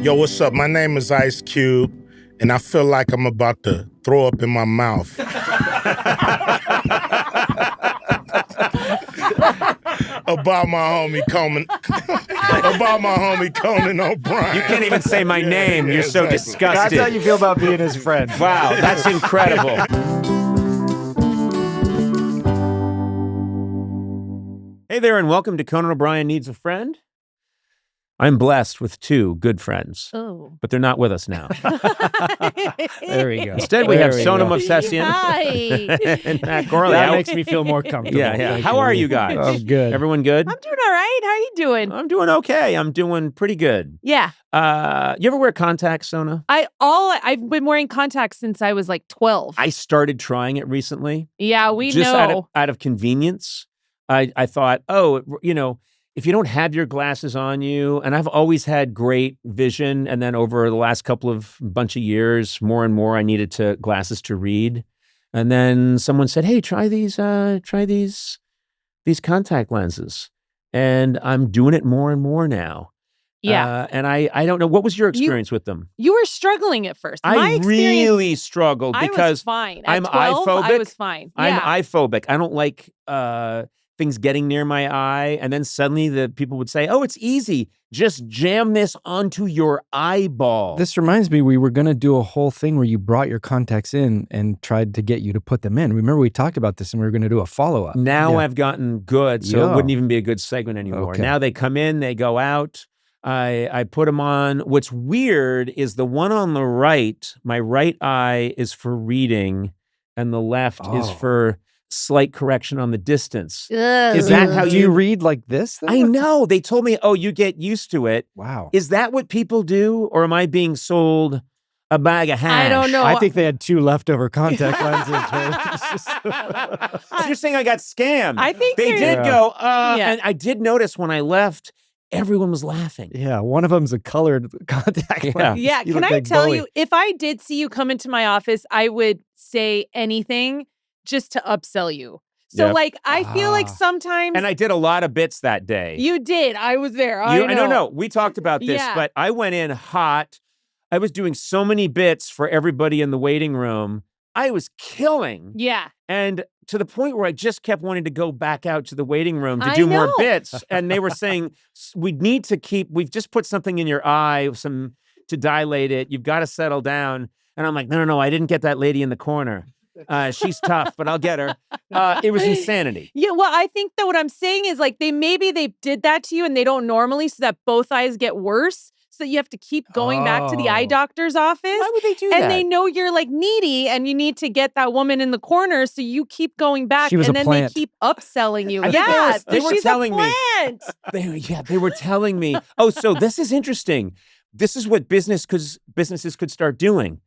Yo, what's up? My name is Ice Cube, and I feel like I'm about to throw up in my mouth. About my homie Conan O'Brien. You can't even say my name. You're so disgusted. That's how you feel about being his friend. Wow, that's incredible. Hey there, and welcome to Conan O'Brien Needs a Friend. I'm blessed with two good friends, but they're not with us now. There we go. Instead, we have Sona Movsesian and Matt Gourley. That makes me feel more comfortable. Yeah. How are you guys? I'm good. Everyone good? I'm doing all right. How are you doing? I'm doing okay. I'm doing pretty good. Yeah. You ever wear contacts, Sona? I've been wearing contacts since I was like 12. I started trying it recently. Yeah, we just know. Out of convenience. I thought, if you don't have your glasses on you, and I've always had great vision, and then over the last bunch of years, more and more, I needed glasses to read. And then someone said, "Hey, try these contact lenses," and I'm doing it more and more now. Yeah. And I don't know, what was your experience with them? You were struggling at first. I really struggled because I was fine. At I'm 12, eye-phobic. I was fine. I'm Yeah. eye-phobic. I don't like things getting near my eye, and then suddenly the people would say, "Oh, it's easy. Just jam this onto your eyeball." This reminds me, we were going to do a whole thing where you brought your contacts in and tried to get you to put them in. Remember we talked about this and we were going to do a follow-up. Now I've gotten good, so it wouldn't even be a good segment anymore. Okay. Now they come in, they go out. I put them on. What's weird is the one on the right, my right eye is for reading, and the left is for slight correction on the distance. Ugh. Is that how do you read like this? Then? I know. They told me, you get used to it. Wow. Is that what people do? Or am I being sold a bag of hash? I don't know. I think they had two leftover contact lenses. So you're saying I got scammed. I think they they're- did go, and I did notice when I left, everyone was laughing. Yeah, one of them's a colored contact lens. Yeah, You can look I like tell Bowie. you, if I did see you come into my office, I would say anything just to upsell you. So Yep. like, I feel like sometimes. And I did a lot of bits that day. You did. I was there. I know. No. We talked about this, Yeah. but I went in hot. I was doing so many bits for everybody in the waiting room. I was killing. Yeah. And to the point where I just kept wanting to go back out to the waiting room to I do more know. bits. And they were saying, we've just put something in your eye, to dilate it. You've got to settle down. And I'm like, no, I didn't get that lady in the corner. She's tough, but I'll get her. It was insanity. Yeah, well, I think that what I'm saying is like they did that to you and they don't normally, so that both eyes get worse. So you have to keep going back to the eye doctor's office. Why would they do that? And they know you're like needy and you need to get that woman in the corner. So you keep going back She was and a then plant. they keep upselling you. I think Yeah, they were she's telling a me. plant. They were telling me, so this is interesting. This is what businesses could start doing.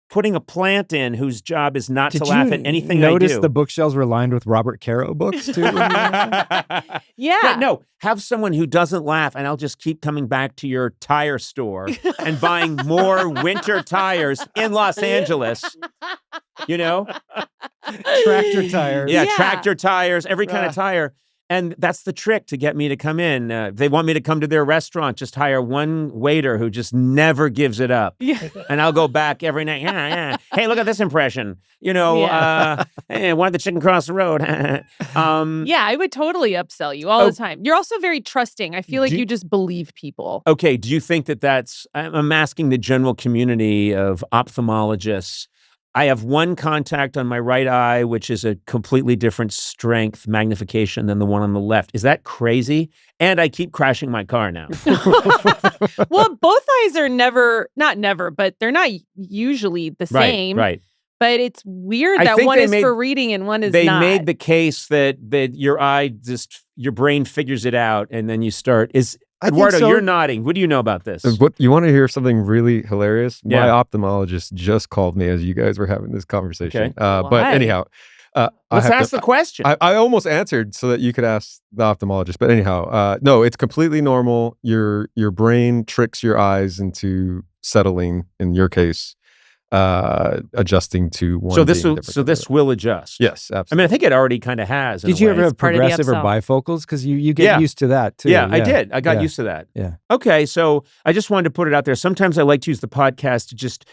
Putting a plant in whose job is not to laugh at anything I do. Notice the bookshelves were lined with Robert Caro books too? Yeah. But no, have someone who doesn't laugh, and I'll just keep coming back to your tire store and buying more winter tires in Los Angeles. Tractor tires. Yeah, Yeah. tractor tires, every kind of tire. And that's the trick to get me to come in. They want me to come to their restaurant, just hire one waiter who just never gives it up. Yeah. And I'll go back every night. Yeah. Hey, look at this impression. Hey, wanted the chicken cross the road. Yeah, I would totally upsell you all the time. You're also very trusting. I feel like you just believe people. Okay, do you think I'm asking the general community of ophthalmologists. I have one contact on my right eye, which is a completely different strength magnification than the one on the left. Is that crazy? And I keep crashing my car now. Well, both eyes are not never, but they're not usually the same. Right. But it's weird I that think one they is made- for reading and one is They not. made the case that your eye your brain figures it out, and then you start. I think Eduardo, so. you're nodding. What do you know about this? What you want to hear something really hilarious? Yeah. My ophthalmologist just called me as you guys were having this conversation. Okay. But Why? anyhow, Let's ask the question. I almost answered so that you could ask the ophthalmologist. But anyhow, no, it's completely normal. Your brain tricks your eyes into settling. In your case, adjusting to one. So this being will, different so than the this other. will adjust. Yes, I absolutely. mean, I think it already kind of has. in Did a you way. ever have part of the progressive or upsell. bifocals? Because you get Yeah. used to that too. Yeah, I did. I got Yeah. used to that. Yeah. Okay, so I just wanted to put it out there. Sometimes I like to use the podcast to just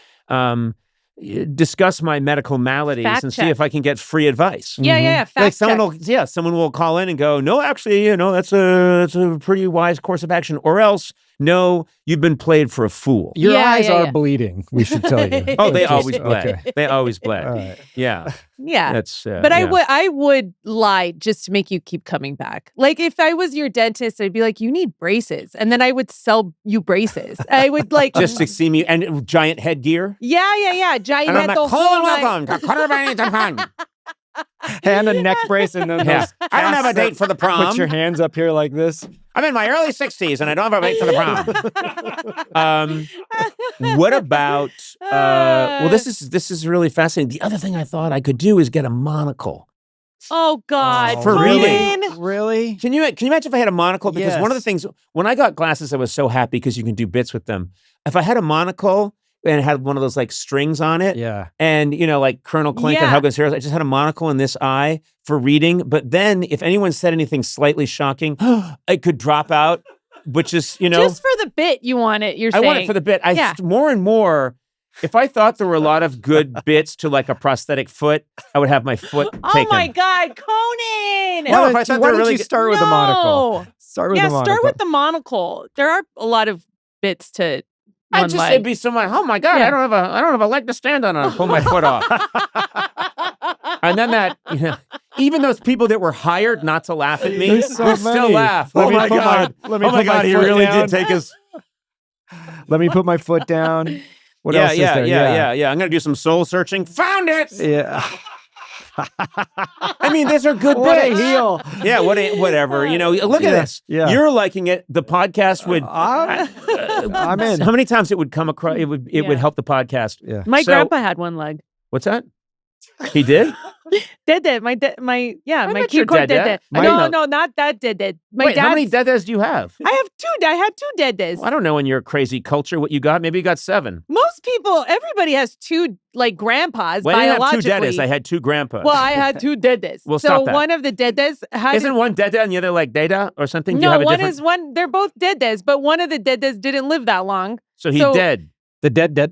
discuss my medical maladies Fact and see check. if I can get free advice. Yeah. Like Fact someone check. will, someone will call in and go, no, actually, that's a pretty wise course of action. Or else, no, you've been played for a fool. Your Yeah, eyes yeah, are yeah. bleeding. We should tell you. Oh, they Just- always bled. okay. They always bled. All right. Yeah, Yeah. that's. But yeah. I would lie just to make you keep coming back. Like if I was your dentist, I'd be like, you need braces. And then I would sell you braces. I would like just to see me and giant headgear. Yeah. Giant And I'm head like, the hello whole and night. welcome to Conan O'Brien Needs. And a neck brace and then Yeah. those I don't have a casts date for the prom. Put your hands up here like this. I'm in my early 60s and I don't have a date for the prom. What about? Well, this is really fascinating. The other thing I thought I could do is get a monocle. Oh God. For Conan. reading. Really? Can you imagine if I had a monocle? Because one of the Yes. things when I got glasses, I was so happy because you can do bits with them. If I had a monocle and it had one of those like strings on it, Yeah. and like Colonel Clink and Yeah. Huggins Heroes, I just had a monocle in this eye for reading. But then if anyone said anything slightly shocking, it could drop out, which is Just for the bit you want it, you're I saying. want it for the bit. Yeah. More and more, if I thought there were a lot of good bits to like a prosthetic foot, I would have my foot Oh taken. my God, Conan! No, Why if I don't thought you, they were why don't really you good- start with the monocle? No. Start with Yeah, the monocle. start with the monocle. There are a lot of bits to I'd one just leg. it'd be someone. Oh my God, Yeah. I don't have a leg to stand on. And I'd pull my foot off, and then even those people that were hired not to laugh at me There's so would still many. laugh. Let Oh me my put God! let me Oh my put God! He foot really down. did take his. Let me put my foot down. What yeah, else is there? yeah. I'm gonna do some soul searching. Found it. Yeah. I mean, these are good What a bits. heel. Yeah, whatever. Look at Yeah, this. yeah. You're liking it. The podcast would. I'm in. How many times it would come across? It would Yeah. help the podcast. Yeah. My So- grandpa had one leg. What's that? He did. Did it? My met your Kiko did dad. it. Mine- No, not that did it. My Wait, how many dad's- dedes do you have? I had two dedes. Well, I don't know in your crazy culture what you got. Maybe you got 7. Most people, everybody has two like grandpas Well, I didn't have 2 biologically. dedes. I had 2 grandpas. Well, I had 2 dedes. Well, so stop that. one of the dedes had Isn't one dede and the other like data or something? Do you no, have a one different? is one. They're both dedes, but one of the dedes didn't live that long. So he's so- dead. The dead dead?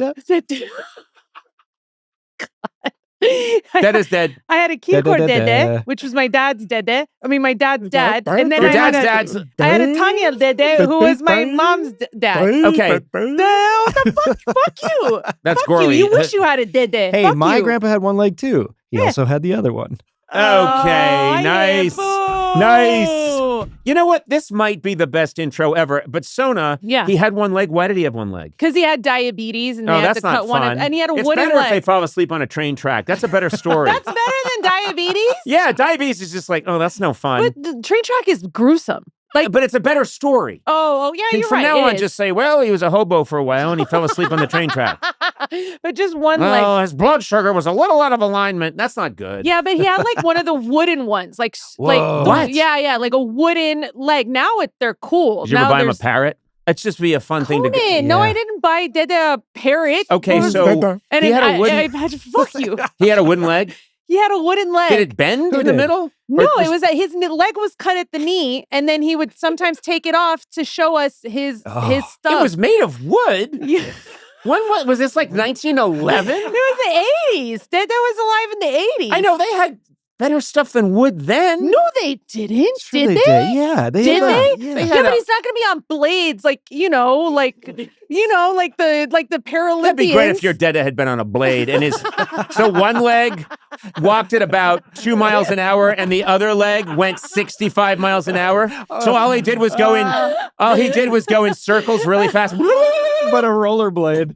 Dead is dead. I had a Kiko Da-da-da-da. dede, which was my dad's dede. I mean, my dad's dad. And then Your I dad's had dad's. I had a Tanya dede, who was my mom's dad. Okay, No, what the fuck you. that's Fuck Gourley. you. You wish you had a dede. Hey, Fuck my you. grandpa had one leg too. He Yeah. also had the other one. Okay, Oh, nice. boo. Nice. You know what? This might be the best intro ever. But Sona, Yeah. he had one leg. Why did he have one leg? Because he had diabetes and they Oh, had that's to not cut one fun. of, and he had a It's wooden better if they leg. fall asleep on a train track. That's a better story. That's better than diabetes. Yeah, diabetes is just like, oh, that's no fun. But the train track is gruesome. Like, But it's a better story. oh yeah, you're From right. now it on, is. just say, well, he was a hobo for a while and he fell asleep on the train track. But just one leg. Well, his blood sugar was a little out of alignment. That's not good. Yeah, but he had like one of the wooden ones, like Whoa. What? Yeah, like a wooden leg. Now they're cool. Did you now ever buy him a there's parrot? That's just be a fun thing to Conan. get. No, Yeah. I didn't buy a parrot. Okay, What was- so and he it- had a wooden- I had to fuck you. he had a wooden leg. He had a wooden leg. Did it bend Who in the did? middle? No, Or it was that his leg was cut at the knee, and then he would sometimes take it off to show us his Oh. his stuff. It was made of wood. Yeah. When was this, like 1911? It was the 80s. That was alive in the 80s. I know they had better stuff than wood then. No, they didn't. Sure Did they they? did. Yeah, they Did had they? Yeah. They Yeah, had but a- he's not going to be on blades, like the Paralympians. That'd be great if your dad had been on a blade and his so one leg walked at about 2 miles an hour and the other leg went 65 miles an hour. So all he did was go in circles really fast. But a rollerblade.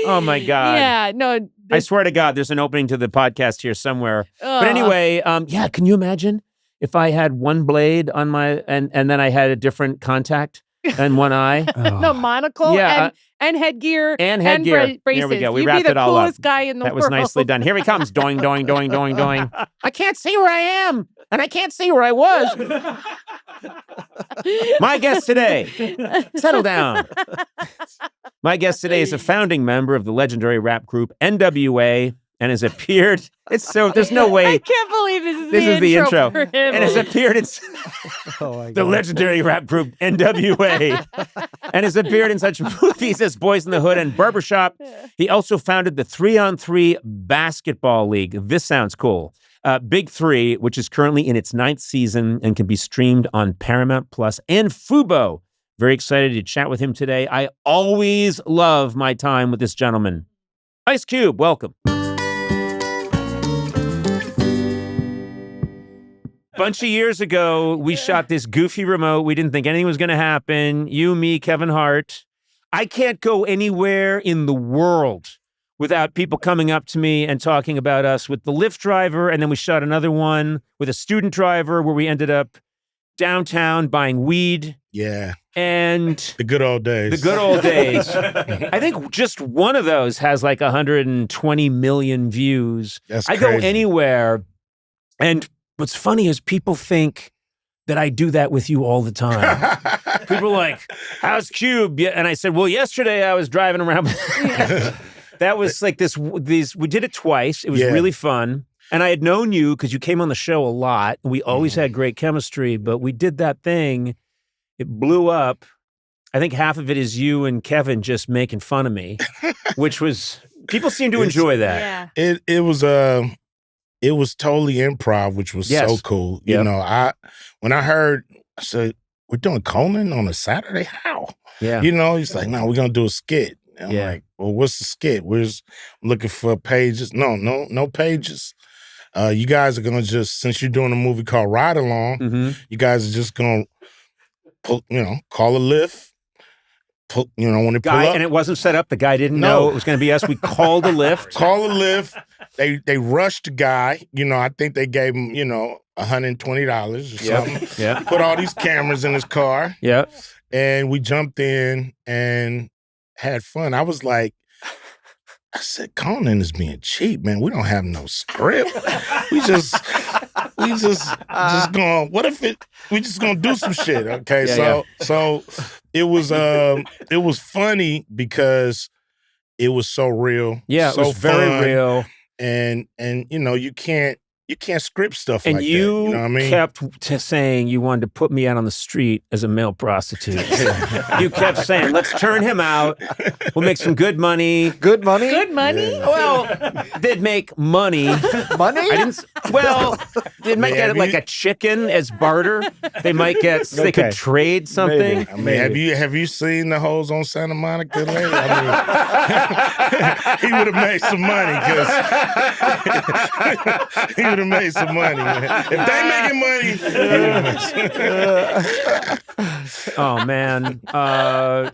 Oh my God. Yeah, no. I swear to God, there's an opening to the podcast here somewhere. But ugh. anyway, yeah, can you imagine if I had one blade on my and then I had a different contact and one eye? No monocle Yeah, and headgear and headgear. braces. There we go. We You'd wrapped be the it all up. coolest guy in the That was world. nicely done. Here he comes. Doing, doing, doing, doing, doing. I can't see where I am. And I can't see where I was. My guest today. Settle down. My guest today is a founding member of the legendary rap group N.W.A. and has appeared. There's no way. I can't believe this is the intro for him. And has appeared in the legendary rap group N.W.A. and has appeared in such movies as Boys in the Hood and Barbershop. He also founded the 3-on-3 Basketball League. This sounds cool. Big Three, which is currently in its 9th season and can be streamed on Paramount Plus and Fubo. Very excited to chat with him today. I always love my time with this gentleman. Ice Cube, welcome. Bunch of years ago, we shot this goofy remote. We didn't think anything was going to happen. You, me, Kevin Hart. I can't go anywhere in the world without people coming up to me and talking about us with the Lyft driver. And then we shot another one with a student driver where we ended up downtown buying weed. Yeah. And the good old days. The good old days. I think just one of those has like 120 million views. That's I crazy. go anywhere. And what's funny is people think that I do that with you all the time. People are like, how's Cube? And I said, well, yesterday I was driving around. That was like we did it twice. It was really fun. And I had known you because you came on the show a lot. We always had great chemistry, but we did that thing. It blew up. I think half of it is you and Kevin just making fun of me, which was, people seem to enjoy that. Yeah. It was totally improv, which was so cool. You know, when I heard, I said, we're doing Conan on a Saturday? How? Yeah. You know, he's like, no, we're going to do a skit. And I'm like, well, what's the skit? We're just looking for pages. No pages. You guys are going to just, since you're doing a movie called Ride Along, you guys are just going to, call a Lyft. When they pull up. And it wasn't set up. The guy didn't know it was going to be us. We called a Lyft. Call a Lyft. They rushed the guy. I think they gave him, $120 or something. Yeah. Put all these cameras in his car. Yeah. And we jumped in and had fun. I said, Conan is being cheap, man. We don't have no script. we just going, we just gonna do some shit. Okay. So it was funny because it was so real. Yeah, so it was very real. And you can't script stuff and like that. You You know what I mean? kept saying you wanted to put me out on the street as a male prostitute. You kept saying, let's turn him out. We'll make some good money. Good money? Good money? Yeah. Well, they'd make money. Money? They might get like a chicken as barter. They might get, they could trade something. Maybe. I mean, have you seen the hoes on Santa Monica lately? I mean, he would have made some money because he would have made some money. If they making money, he would have made some. Oh man,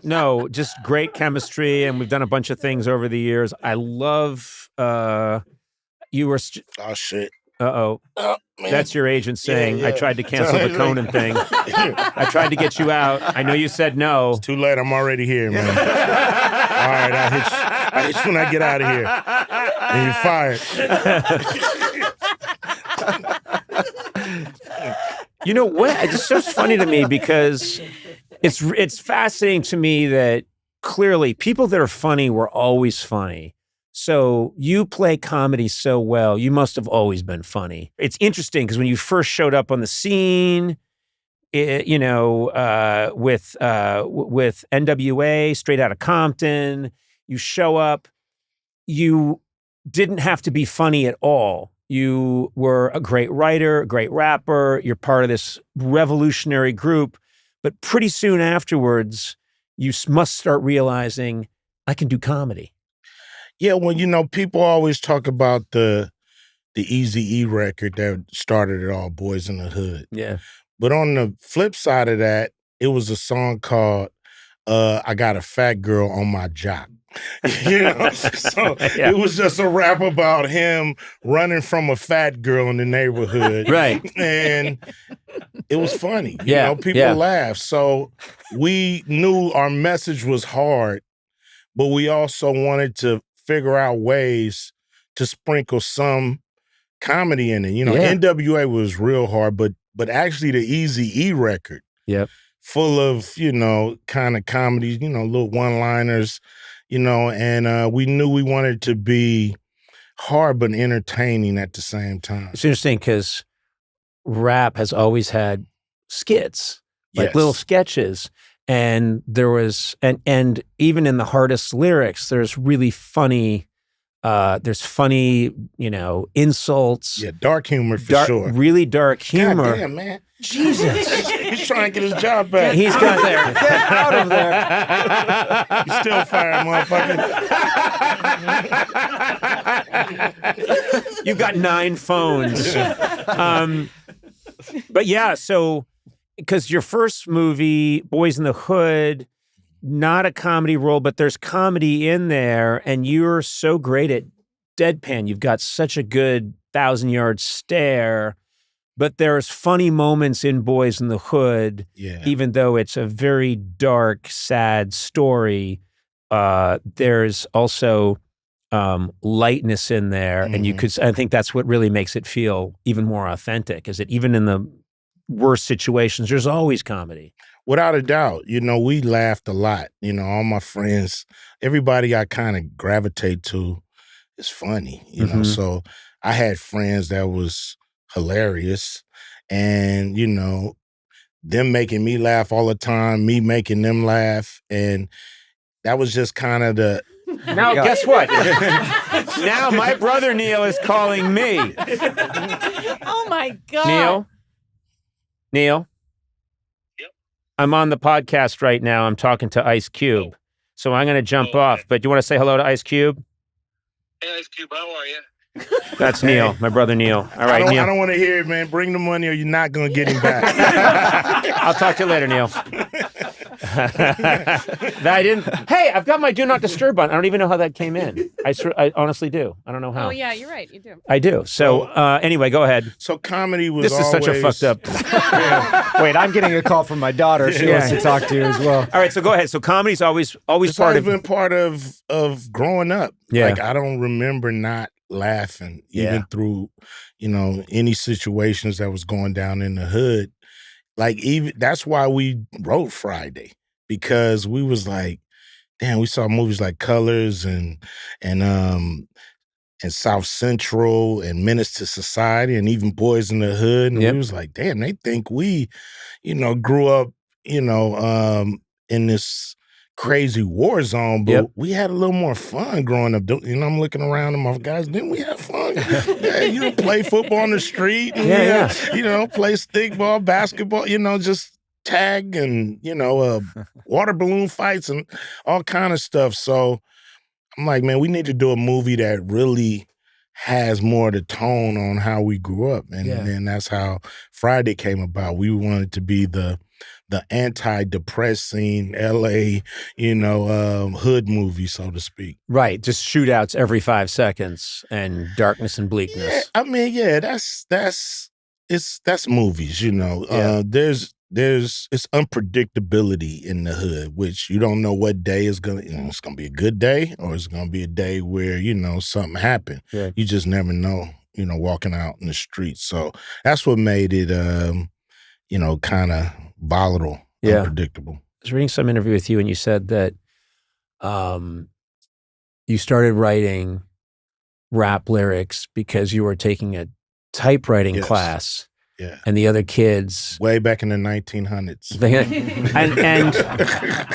no, just great chemistry, and we've done a bunch of things over the years. I love you were. Oh shit. Oh, man. That's your agent saying, Yeah. I tried to cancel the Conan thing. I tried to get you out. I know you said no. It's too late. I'm already here, man. All right, I hit you when I get out of here. And you're fired. You know what? It's so funny to me because it's fascinating to me that clearly people that are funny were always funny. So you play comedy so well. You must have always been funny. It's interesting because when you first showed up on the scene, with N.W.A, straight out of Compton, you show up. You didn't have to be funny at all. You were a great writer, a great rapper. You're part of this revolutionary group. But pretty soon afterwards, you must start realizing, I can do comedy. Yeah, well, people always talk about the Eazy-E record that started it all, Boys in the Hood. Yeah. But on the flip side of that, it was a song called I Got a Fat Girl on My Jock. So It was just a rap about him running from a fat girl in the neighborhood. Right. And it was funny. People laughed. So we knew our message was hard, but we also wanted to figure out ways to sprinkle some comedy in it. N.W.A was real hard, but actually the Eazy-E record full of, kind of comedy, little one-liners, and we knew we wanted to be hard but entertaining at the same time. It's interesting because rap has always had skits, like little sketches. And there was, and even in the hardest lyrics, there's really funny, insults. Yeah, dark humor for sure. Really dark humor. God damn, man. Jesus. He's trying to get his job back. He's got there. Get out of there. He's still firing, motherfucker. You've got 9 phones. But yeah, so, because your first movie, Boys in the Hood, not a comedy role, but there's comedy in there, and you're so great at deadpan. You've got such a good 1,000-yard stare, but there's funny moments in Boys in the Hood, even though it's a very dark, sad story. There's also lightness in there, and I think that's what really makes it feel even more authentic, is that even in the worst situations, there's always comedy. Without a doubt. We laughed a lot. All my friends, everybody I kind of gravitate to is funny, So I had friends that was hilarious, and, them making me laugh all the time, me making them laugh, and that was just kind of the... Now, guess what? Now my brother Neil is calling me. Oh, my God. Neil? Yep. I'm on the podcast right now. I'm talking to Ice Cube. So I'm going to jump off. But do you want to say hello to Ice Cube? Hey, Ice Cube, how are you? That's Neil, my brother Neil. All right, Neil. I don't want to hear it, man. Bring the money or you're not going to get him back. I'll talk to you later, Neil. Hey, I've got my Do Not Disturb on. I don't even know how that came in. I honestly do. I don't know how. Oh, yeah, you're right. You do. I do. So anyway, go ahead. So comedy was This is such a fucked up... Wait, I'm getting a call from my daughter. She wants to talk to you as well. All right, so go ahead. So comedy's always it's part of... been part of growing up. Yeah. Like, I don't remember not laughing even through, any situations that was going down in the hood. Like, even that's why we wrote Friday, because we was like, damn, we saw movies like Colors and South Central and Menace to Society and even Boys in the Hood. And we was like, damn, they think we, grew up, in this crazy war zone, but we had a little more fun growing up. I'm looking around and my guys, didn't we have fun? Play football on the street and play stickball, basketball, just tag and, water balloon fights and all kind of stuff. So I'm like, man, we need to do a movie that really has more of the tone on how we grew up. And that's how Friday came about. We wanted to be the anti-depressing LA, hood movie, so to speak. Right, just shootouts every 5 seconds and darkness and bleakness. Yeah, I mean, that's movies, There's unpredictability in the hood, which you don't know what day is gonna. It's gonna be a good day, or it's gonna be a day where something happened. Yeah. You just never know. Walking out in the streets. So that's what made it, kind of volatile, unpredictable. I was reading some interview with you, and you said that you started writing rap lyrics because you were taking a typewriting class. Yeah. And the other kids... Way back in the 1900s. And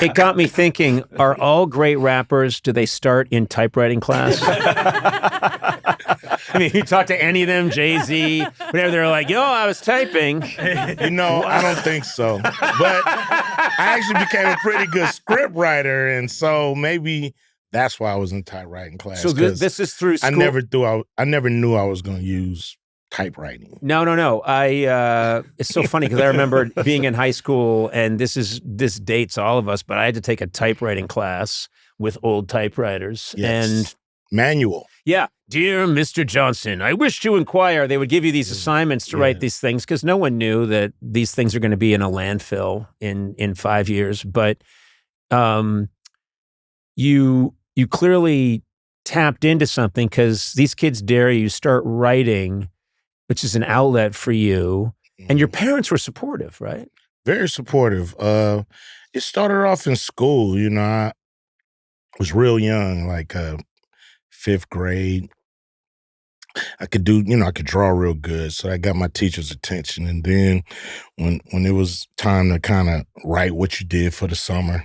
it got me thinking, are all great rappers, do they start in typewriting class? I mean, you talk to any of them, Jay-Z, whatever, they're like, I was typing. I don't think so. But I actually became a pretty good script writer, and so maybe that's why I was in typewriting class. So this is through school? I never knew I was going to use typewriting. No. It's so funny because I remember being in high school, and this dates all of us, but I had to take a typewriting class with old typewriters. Yes. And manual. Yeah. Dear Mr. Johnson, I wish to inquire. They would give you these assignments to write these things because no one knew that these things are going to be in a landfill in 5 years. But you clearly tapped into something because these kids dare you start writing, which is an outlet for you. And your parents were supportive, right? Very supportive. It started off in school. I was real young, like 5th grade. I could draw real good, so I got my teacher's attention. And then when it was time to kind of write what you did for the summer,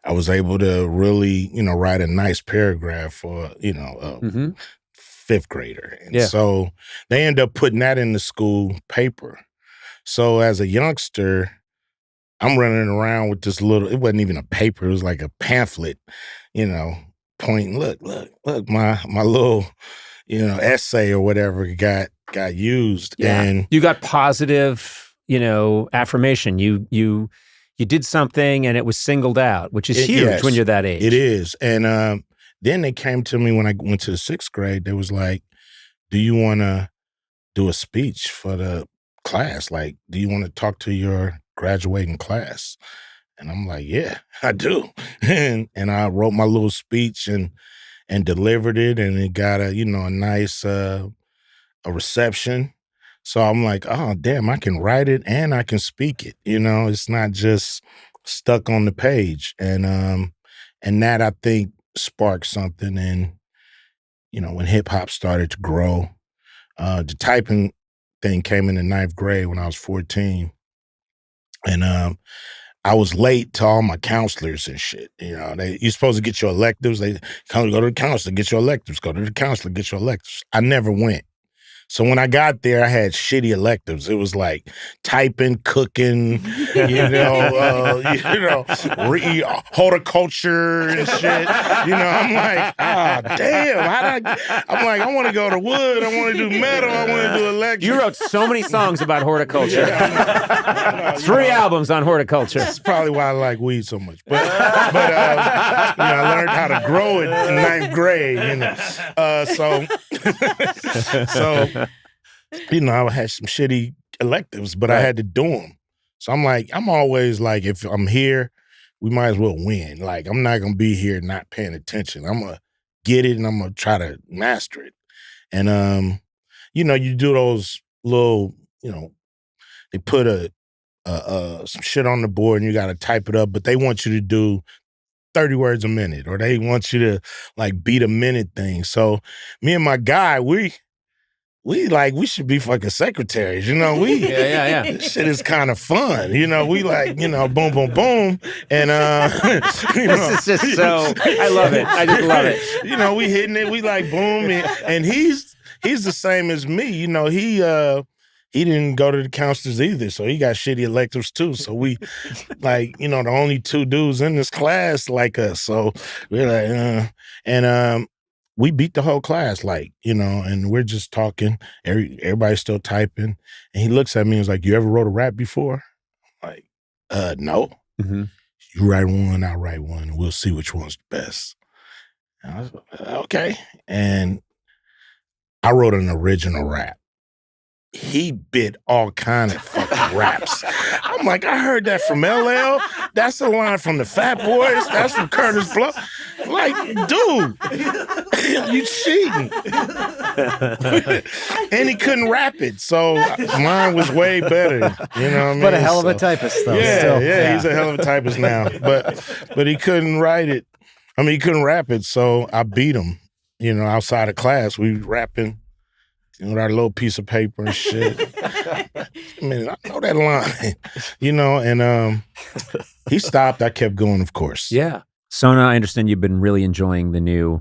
I was able to really, write a nice paragraph for, a 5th grader. And so they ended up putting that in the school paper. So as a youngster, I'm running around with this it wasn't even a paper, it was like a pamphlet, pointing, look, my little, essay or whatever got used. Yeah. And you got positive, affirmation. You did something and it was singled out, which is huge when you're that age. It is. And then they came to me when I went to the 6th grade. They was like, do you want to do a speech for the class? Like, do you want to talk to your graduating class? And I'm like, yeah, I do. And I wrote my little speech and delivered it, and it got a nice a reception. So I'm like, oh damn, I can write it and I can speak it. It's not just stuck on the page. And that, I think, sparked something. And when hip hop started to grow, the typing thing came in the 9th grade when I was 14. And I was late to all my counselors and shit. You're supposed to get your electives. They go to the counselor, get your electives. Go to the counselor, get your electives. I never went. So when I got there, I had shitty electives. It was like typing, cooking, horticulture and shit. I'm like, damn. I'm like, I want to go to wood. I want to do metal. I want to do electric. You wrote so many songs about horticulture. 3 albums on horticulture. That's probably why I like weed so much. But I learned how to grow it in 9th grade. So I had some shitty electives, but I had to do them. So I'm always like, if I'm here, we might as well win. Like, I'm not going to be here not paying attention. I'm going to get it and I'm going to try to master it. And, you do those little, they put some shit on the board and you got to type it up, but they want you to do 30 words a minute, or they want you to like beat a minute thing. So me and my guy, we should be fucking secretaries, This shit is kind of fun, we like, boom, boom, boom. And, this is just so, I love it. I just love it. We hitting it, we like boom. And he's the same as me, he didn't go to the counselors either, so he got shitty electives too. So we, like, the only 2 dudes in this class like us. So we're like, and we beat the whole class, like, and we're just talking. Everybody's still typing. And he looks at me and was like, you ever wrote a rap before? I'm like, no. You write one, I'll write one, and we'll see which one's the best. And I was like, okay. And I wrote an original rap. He bit all kind of fucking raps. I'm like, I heard that from LL. That's a line from the Fat Boys. That's from Curtis Blow. Like, dude, you cheating. And he couldn't rap it. So mine was way better. You know what I mean? But a hell of a typist, though. Yeah, he's a hell of a typist now. But he couldn't write it. I mean, he couldn't rap it. So I beat him, outside of class. We rapping. With our little piece of paper and shit. I know that line, and he stopped. I kept going, of course. Yeah. Sona, I understand you've been really enjoying the new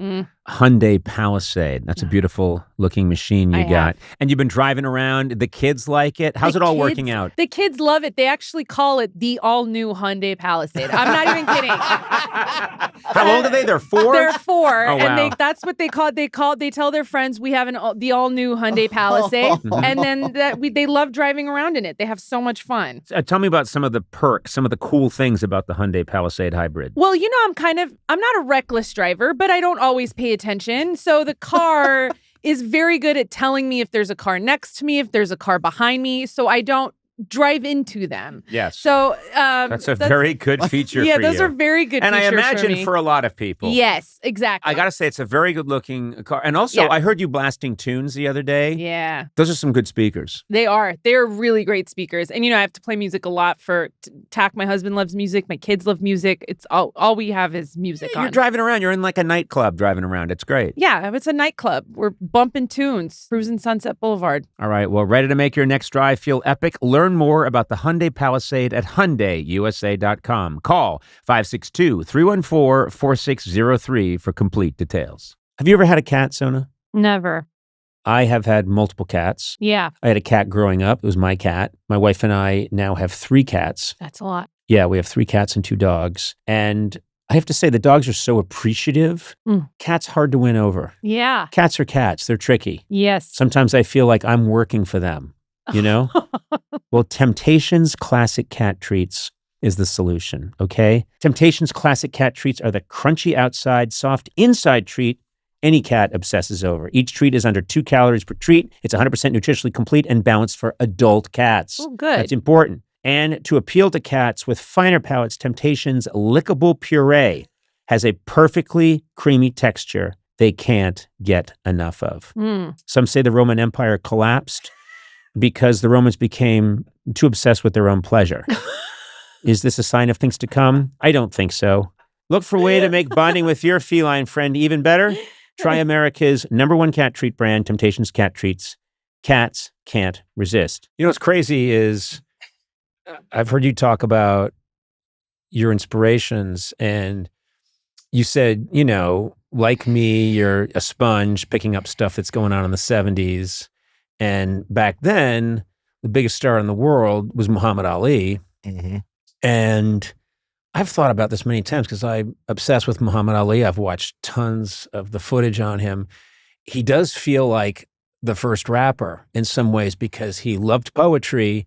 Hyundai Palisade. That's a beautiful looking machine you got. And you've been driving around. The kids like it. How's it all working out? The kids love it. They actually call it the all-new Hyundai Palisade. I'm not even kidding. How old are they? They're 4? They're 4. Oh, wow. And that's what they call it. They tell their friends, we have the all-new Hyundai Palisade. And then they love driving around in it. They have so much fun. Tell me about some of the perks, some of the cool things about the Hyundai Palisade Hybrid. Well, I'm not a reckless driver, but I don't always pay attention. So the car is very good at telling me if there's a car next to me, if there's a car behind me. So I don't drive into them. Yes. So that's a very good feature yeah, for those you. are very good and features I imagine for a lot of people. Yes, exactly. I got to say, it's a very good looking car. And also, I heard you blasting tunes the other day. Yeah. Those are some good speakers. They are. They're really great speakers. And, I have to play music a lot for TAC. My husband loves music. My kids love music. It's all we have is music on. You're driving around. You're in like a nightclub driving around. It's great. Yeah, it's a nightclub. We're bumping tunes, cruising Sunset Boulevard. All right. Well, ready to make your next drive feel epic? Learn more about the Hyundai Palisade at HyundaiUSA.com. Call 562-314-4603 for complete details. Have you ever had a cat, Sona? Never. I have had multiple cats. Yeah. I had a cat growing up. It was my cat. My wife and I now have 3 cats. That's a lot. Yeah, we have 3 cats and 2 dogs. And I have to say, the dogs are so appreciative. Cats hard to win over. Yeah. Cats are cats. They're tricky. Yes. Sometimes I feel like I'm working for them, Well, Temptations Classic Cat Treats is the solution, okay? Temptations Classic Cat Treats are the crunchy outside, soft inside treat any cat obsesses over. Each treat is under 2 calories per treat. It's 100% nutritionally complete and balanced for adult cats. Oh, good. That's important. And to appeal to cats with finer palates, Temptations Lickable Puree has a perfectly creamy texture they can't get enough of. Some say the Roman Empire collapsed because the Romans became too obsessed with their own pleasure. Is this a sign of things to come? I don't think so. Look for a way to make bonding with your feline friend even better. Try America's #1 cat treat brand, Temptations Cat Treats. Cats can't resist. What's crazy is I've heard you talk about your inspirations, and you said, like me, you're a sponge picking up stuff that's going on in the 70s. And back then, the biggest star in the world was Muhammad Ali. Mm-hmm. And I've thought about this many times because I'm obsessed with Muhammad Ali. I've watched tons of the footage on him. He does feel like the first rapper in some ways because he loved poetry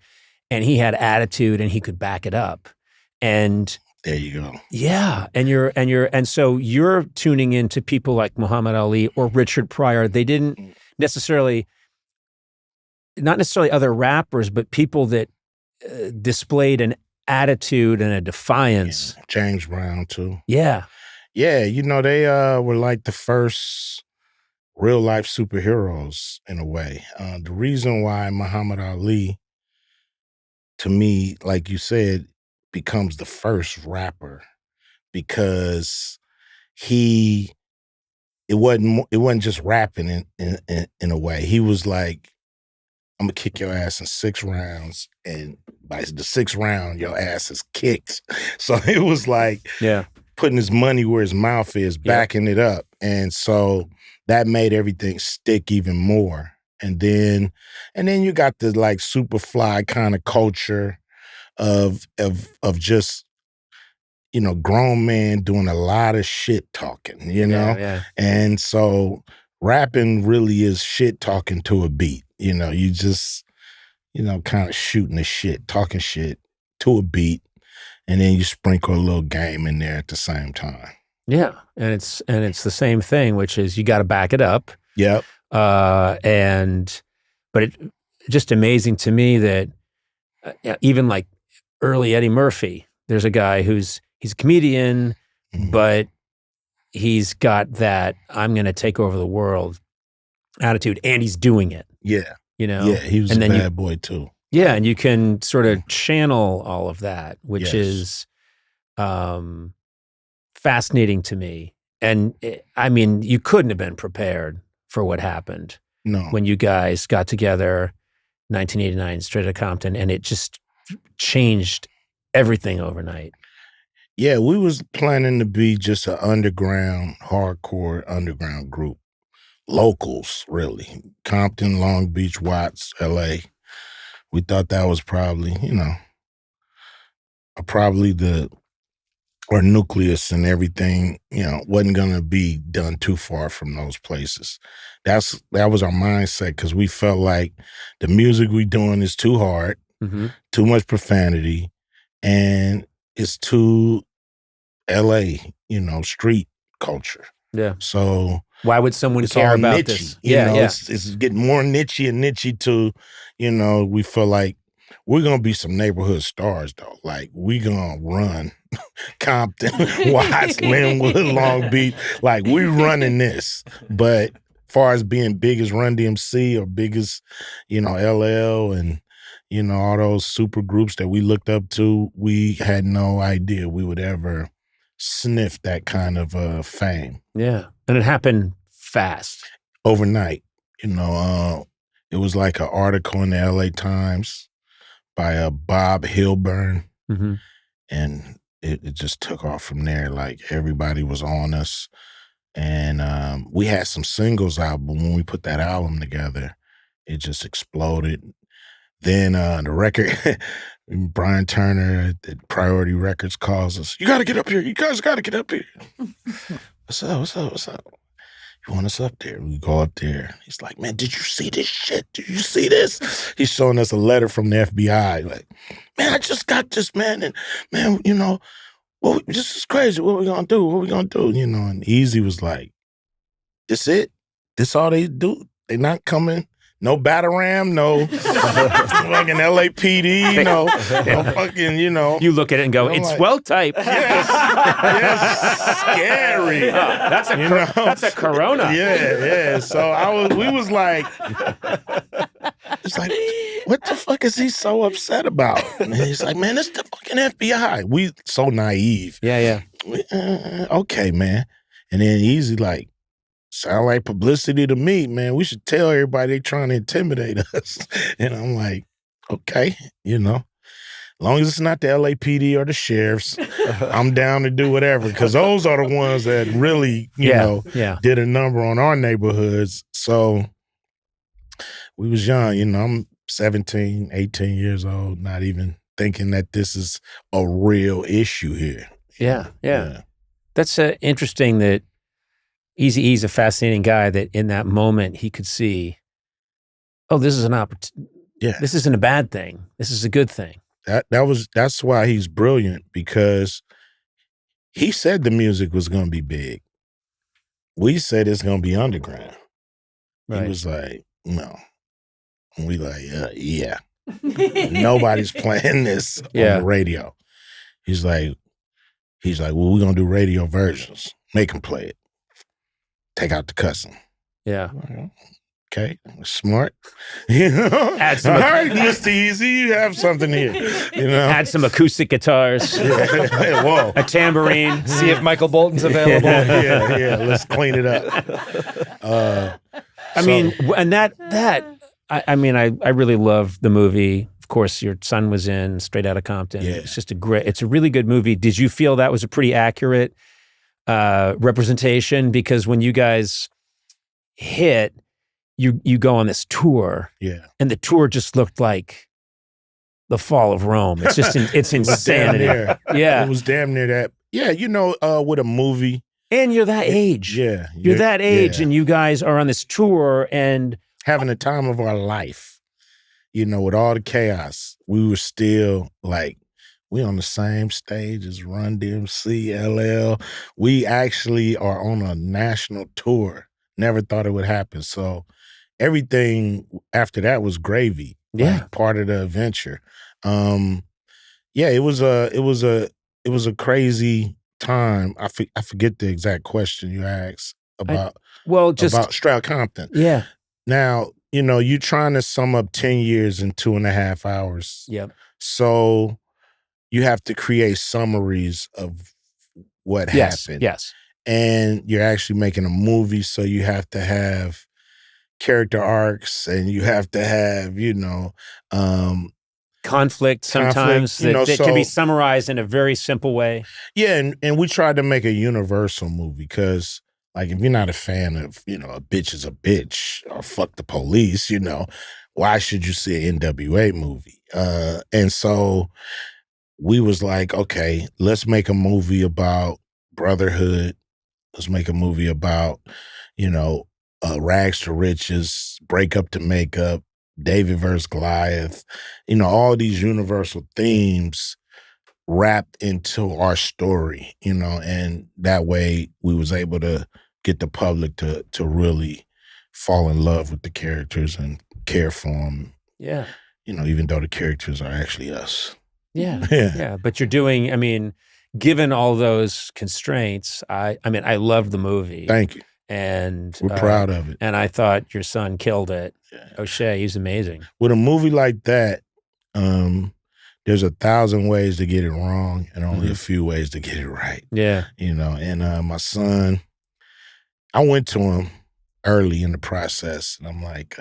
and he had attitude and he could back it up. And there you go. Yeah. And so you're tuning into people like Muhammad Ali or Richard Pryor. They didn't necessarily, not necessarily other rappers, but people that displayed an attitude and a defiance. Yeah. James Brown too. Yeah. Yeah, they were like the first real life superheroes in a way. The reason why Muhammad Ali, to me, like you said, becomes the first rapper because it wasn't just rapping in a way. He was like, I'm gonna kick your ass in 6 rounds, and by the 6th round, your ass is kicked. So it was like putting his money where his mouth is, backing it up. And so that made everything stick even more. And then you got the like super fly kind of culture of just, grown men doing a lot of shit talking, Yeah. And so rapping really is shit talking to a beat. You just, kind of shooting the shit, talking shit to a beat, and then you sprinkle a little game in there at the same time. Yeah. And it's the same thing, which is you got to back it up. Yep. But it's just amazing to me that even like early Eddie Murphy, there's a guy he's a comedian, but he's got that I'm going to take over the world attitude, and he's doing it. Yeah. Yeah, he was a bad boy too. Yeah, and you can sort of channel all of that, which is fascinating to me. And you couldn't have been prepared for what happened when you guys got together 1989 straight out of Compton, and it just changed everything overnight. Yeah, we was planning to be just an hardcore underground group. Locals, really. Compton, Long Beach, Watts, L.A. We thought that was probably, our nucleus and everything, wasn't going to be done too far from those places. That was our mindset because we felt like the music we doing is too hard, too much profanity, and it's too L.A., street culture. Yeah. So why would someone care about niche-y, this? It's getting more niche and niche to, we feel like we're gonna be some neighborhood stars though. Like we gonna run Compton, Watts, Linwood, Long Beach. Like we running this. But far as being big as Run DMC or big as, LL and, all those super groups that we looked up to, we had no idea we would ever sniff that kind of fame. Yeah. And it happened fast. Overnight. It was like an article in the LA Times by Bob Hilburn. Mm-hmm. And it just took off from there. Like everybody was on us. And we had some singles out, but when we put that album together, it just exploded. Then the record, Brian Turner at Priority Records calls us, "You got to get up here. You guys got to get up here." What's up? You want us up there? We go up there. He's like, "Man, did you see this shit? Did you see this?" He's showing us a letter from the FBI. Like, "Man, I just got this, man. And man, well, this is crazy. What we gonna do? And Eazy was like, "This it? This all they do? They not coming? No Batarang, no fucking LAPD, no fucking, You look at it and go, I'm it's like, well typed. Yes, scary. That's a Corona. Yeah. So we was like, it's like, what the fuck is he so upset about? And he's like, "Man, it's the fucking FBI." We so naive. Yeah. Okay, man. And then Eazy like, "Sound like publicity to me, man. We should tell everybody they trying to intimidate us." And I'm like, okay, as long as it's not the LAPD or the sheriffs, I'm down to do whatever. Because those are the ones that really, did a number on our neighborhoods. So we was young, I'm 17, 18 years old, not even thinking that this is a real issue here. Yeah. That's interesting that Eazy-E's a fascinating guy that in that moment he could see, oh, this is an opportunity. Yeah. This isn't a bad thing. This is a good thing. That's why he's brilliant, because he said the music was going to be big. We said it's going to be underground. Right. He was like, no. And we like, yeah. Nobody's playing this on the radio. He's like, well, we're going to do radio versions. Make them play it. Take out the cussing. Yeah. Okay. Smart. Add some. All right, Mr. Eazy, you have something here. Add some acoustic guitars. Whoa. A tambourine. See if Michael Bolton's available. Yeah. Let's clean it up. I really love the movie. Of course, your son was in Straight Outta Compton. Yeah. It's a really good movie. Did you feel that was a pretty accurate representation? Because when you guys hit, you go on this tour, and the tour just looked like the fall of Rome. It's just it's insanity. It was damn near that. Yeah, with a movie, and you're that age. Yeah, you're that age, and you guys are on this tour and having the time of our life. With all the chaos, we were still like, we on the same stage as Run DMC, LL. We actually are on a national tour. Never thought it would happen. So everything after that was gravy. Yeah, part of the adventure. It was a crazy time. I forget the exact question you asked about. About Straight Outta Compton. Yeah. Now you're trying to sum up 10 years in 2.5 hours. Yep. So you have to create summaries of what happened. Yes. And you're actually making a movie, so you have to have character arcs, and you have to have, conflict sometimes that can be summarized in a very simple way. Yeah, and we tried to make a universal movie, because like, if you're not a fan of, a bitch is a bitch, or fuck the police, why should you see an N.W.A. movie? And so we was like, okay, let's make a movie about brotherhood. Let's make a movie about, rags to riches, break up to make up, David versus Goliath, all these universal themes wrapped into our story, and that way we was able to get the public to really fall in love with the characters and care for them. Yeah. even though the characters are actually us. Yeah. Yeah. Yeah. But you're doing, I mean, given all those constraints, I mean, I love the movie. Thank you. And we're proud of it. And I thought your son killed it. Yeah. O'Shea, he's amazing. With a movie like that, there's 1,000 ways to get it wrong and only a few ways to get it right. Yeah. And my son, I went to him early in the process and I'm like,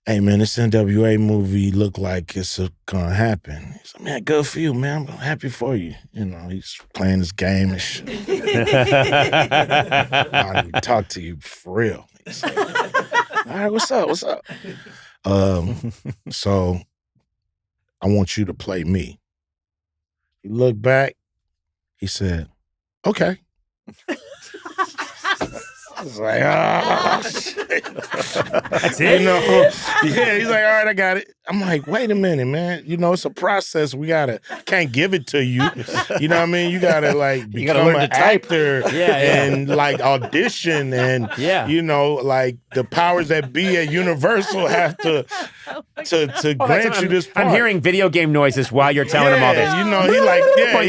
hey man, this N.W.A movie look like it's gonna happen. He's like, man, good for you, man. I'm happy for you. He's playing this game and shit. I don't even talk to you for real. He's like, all right, what's up? So I want you to play me. He looked back, he said, okay. I was like, oh, shit. That's it? Yeah, he's like, all right, I got it. I'm like, wait a minute, man. It's a process. Can't give it to you. You know what I mean? You gotta become an actor and audition and, the powers that be at Universal have to grant you this part. I'm hearing video game noises while you're telling him all this. He like, I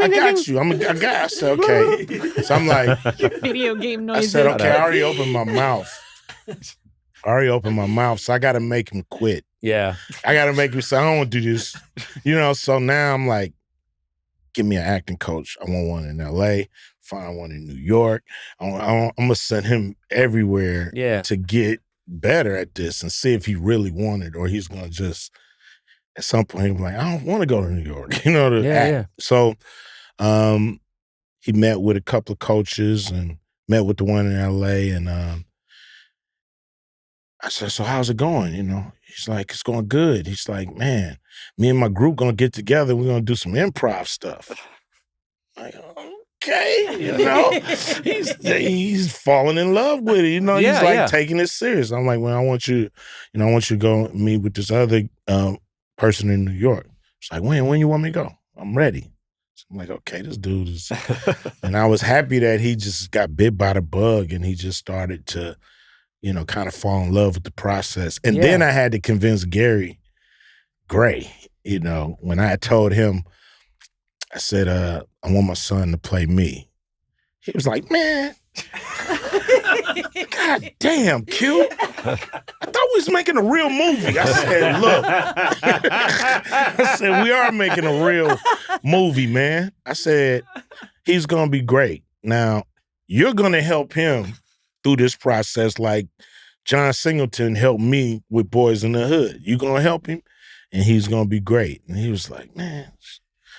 got you. I got you. Okay. So I'm like, video game noises. I said, okay, I already opened my mouth. So I got to make him quit. Yeah. I got to make him say, I don't want to do this. So now I'm like, give me an acting coach. I want one in L.A., find one in New York. I'm going to send him everywhere to get better at this and see if he really wanted or he's going to just, at some point, he'll be like, I don't want to go to New York, to act. Yeah. So he met with a couple of coaches and met with the one in L.A. and I said, so how's it going? He's like, it's going good. He's like, man, me and my group going to get together. We're going to do some improv stuff. I'm like, okay, he's falling in love with it. He's taking it serious. I'm like, well, I want you to go meet with this other person in New York. It's like, when you want me to go? I'm ready. So I'm like, okay, this dude is. And I was happy that he just got bit by the bug and he just started to, kind of fall in love with the process. And then I had to convince Gary Gray, when I had told him, I said, I want my son to play me. He was like, man, God damn, Q. I thought we was making a real movie. I said, look. I said, we are making a real movie, man. I said, he's going to be great. Now, you're going to help him through this process like John Singleton helped me with Boys in the Hood. You're going to help him, and he's going to be great. And he was like, man.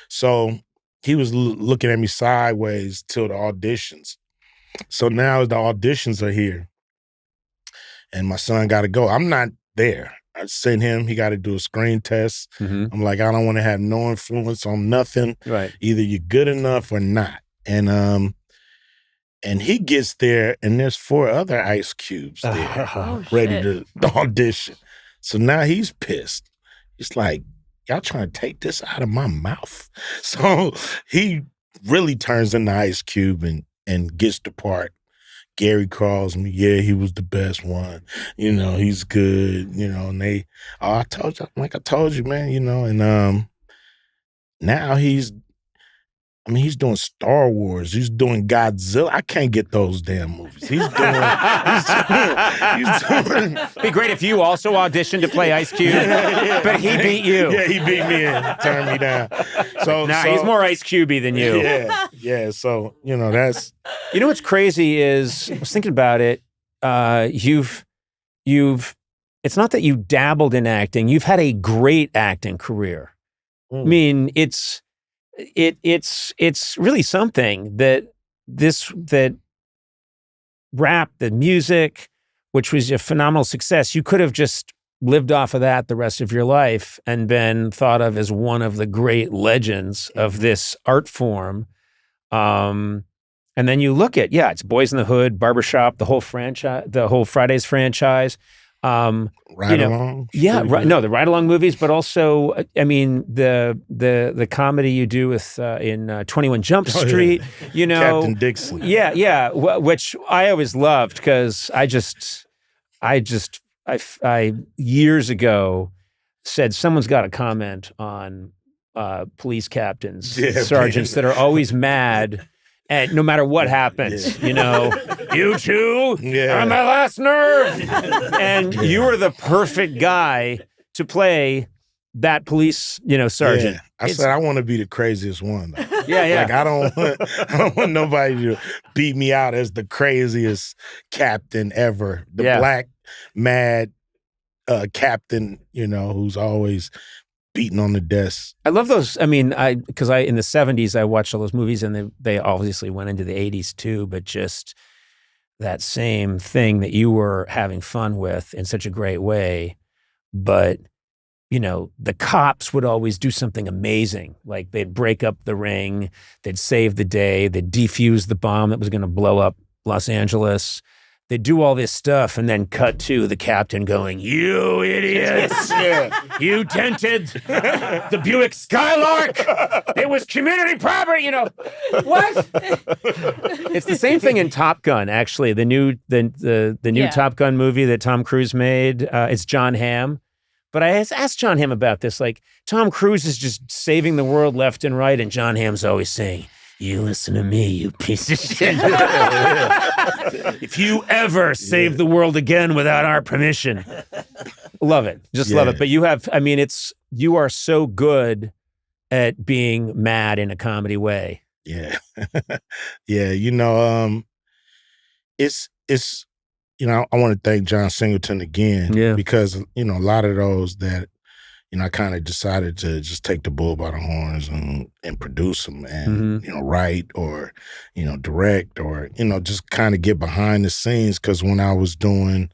So he was looking at me sideways till the auditions. So now the auditions are here, and my son got to go. I'm not there. I sent him. He got to do a screen test. Mm-hmm. I'm like, I don't want to have no influence on nothing. Right. Either you're good enough or not. And he gets there, and there's 4 other Ice Cubes there ready to audition. So now he's pissed. He's like, y'all trying to take this out of my mouth? So he really turns into Ice Cube and gets the part. Gary calls me, he was the best one. He's good, and they, I told you, I told you, man, and now he's doing Star Wars. He's doing Godzilla. I can't get those damn movies. He's doing. It'd be great if you also auditioned to play Ice Cube, but he beat you. Yeah, he beat me and turned me down. So he's more Ice Cubey than you. Yeah. So that's. What's crazy is I was thinking about it. You've. It's not that you dabbled in acting. You've had a great acting career. I mean, it's really something that rap, the music, which was a phenomenal success, you could have just lived off of that the rest of your life and been thought of as one of the great legends of this art form. And then you look at, it's Boys in the Hood, Barbershop, the whole franchise, the whole Fridays franchise. Ride-along? Yeah, the ride-along movies, but also, the comedy you do with in 21 Jump Street, Captain Dixon. Yeah, which I always loved because I I years ago said someone's got to comment on police captains, sergeants that are always mad. And no matter what happens, you know, you two are my last nerve. And you are the perfect guy to play that police, sergeant. Yeah. I said I want to be the craziest one. Though. Yeah. Like I don't want nobody to beat me out as the craziest captain ever. The black mad captain, who's always beating on the desk. I love those. I mean, because in the 70s I watched all those movies, and they obviously went into the 80s too, but just that same thing that you were having fun with in such a great way. But, the cops would always do something amazing. Like they'd break up the ring, they'd save the day, they'd defuse the bomb that was going to blow up Los Angeles. They do all this stuff and then cut to the captain going, "You idiots! You dented the Buick Skylark! It was community property, What? It's the same thing in Top Gun, actually. The new Top Gun movie that Tom Cruise made. It's John Hamm. But I asked John Hamm about this. Like, Tom Cruise is just saving the world left and right, and John Hamm's always saying, "You listen to me, you piece of shit. If you ever save the world again without our permission." Love it. Just love it. But you are so good at being mad in a comedy way. Yeah. Yeah. It's I want to thank John Singleton again because, a lot of those that, I kind of decided to just take the bull by the horns and produce them and, write or, direct or, just kind of get behind the scenes. Because when I was doing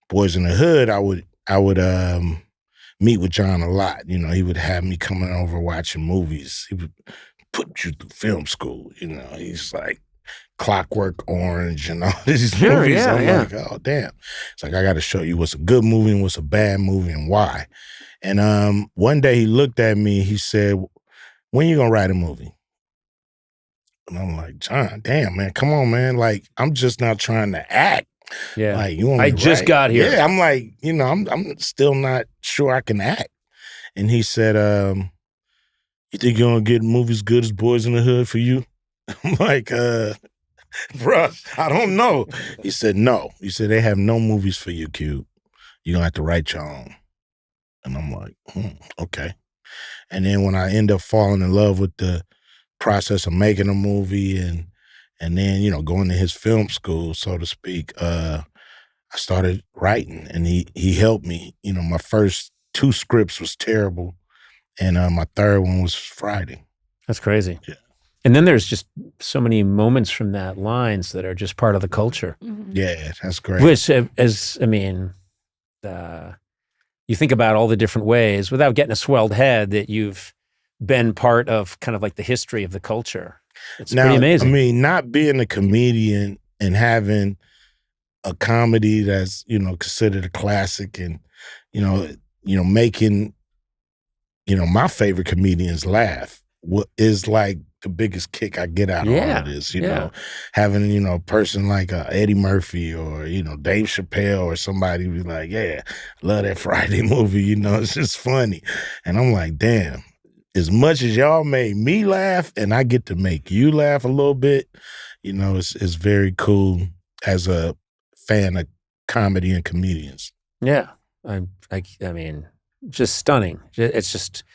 Boys in the Hood, I would meet with John a lot. He would have me coming over watching movies. He would put you through film school. He's like Clockwork Orange and all these movies. I'm like, oh, damn. It's like, I got to show you what's a good movie and what's a bad movie and why. And one day he looked at me, he said, "When you gonna write a movie?" And I'm like, "John, damn, man, come on, man. Like, I'm just not trying to act. Yeah. Like, you want me I to just write?" got here. Yeah, I'm like, I'm still not sure I can act. And he said, "You think you're gonna get movies good as Boys in the Hood for you?" I'm like, bruh, I don't know. He said, "No." He said, "They have no movies for you, Cube. You're gonna have to write your own." And I'm like, okay. And then when I end up falling in love with the process of making a movie and then, going to his film school, so to speak, I started writing and he helped me. My first 2 scripts was terrible and my third one was Friday. That's crazy. Yeah. And then there's just so many moments from that lines that are just part of the culture. Mm-hmm. Yeah, that's great. Which, you think about all the different ways without getting a swelled head that you've been part of kind of like the history of the culture. It's pretty amazing. I mean, not being a comedian and having a comedy that's, considered a classic and, making, my favorite comedians laugh is like the biggest kick I get out of all of this, having, a person like Eddie Murphy or, Dave Chappelle or somebody be like, "Yeah, love that Friday movie," it's just funny. And I'm like, damn, as much as y'all made me laugh and I get to make you laugh a little bit, it's very cool as a fan of comedy and comedians. Yeah. I mean, just stunning. It's just,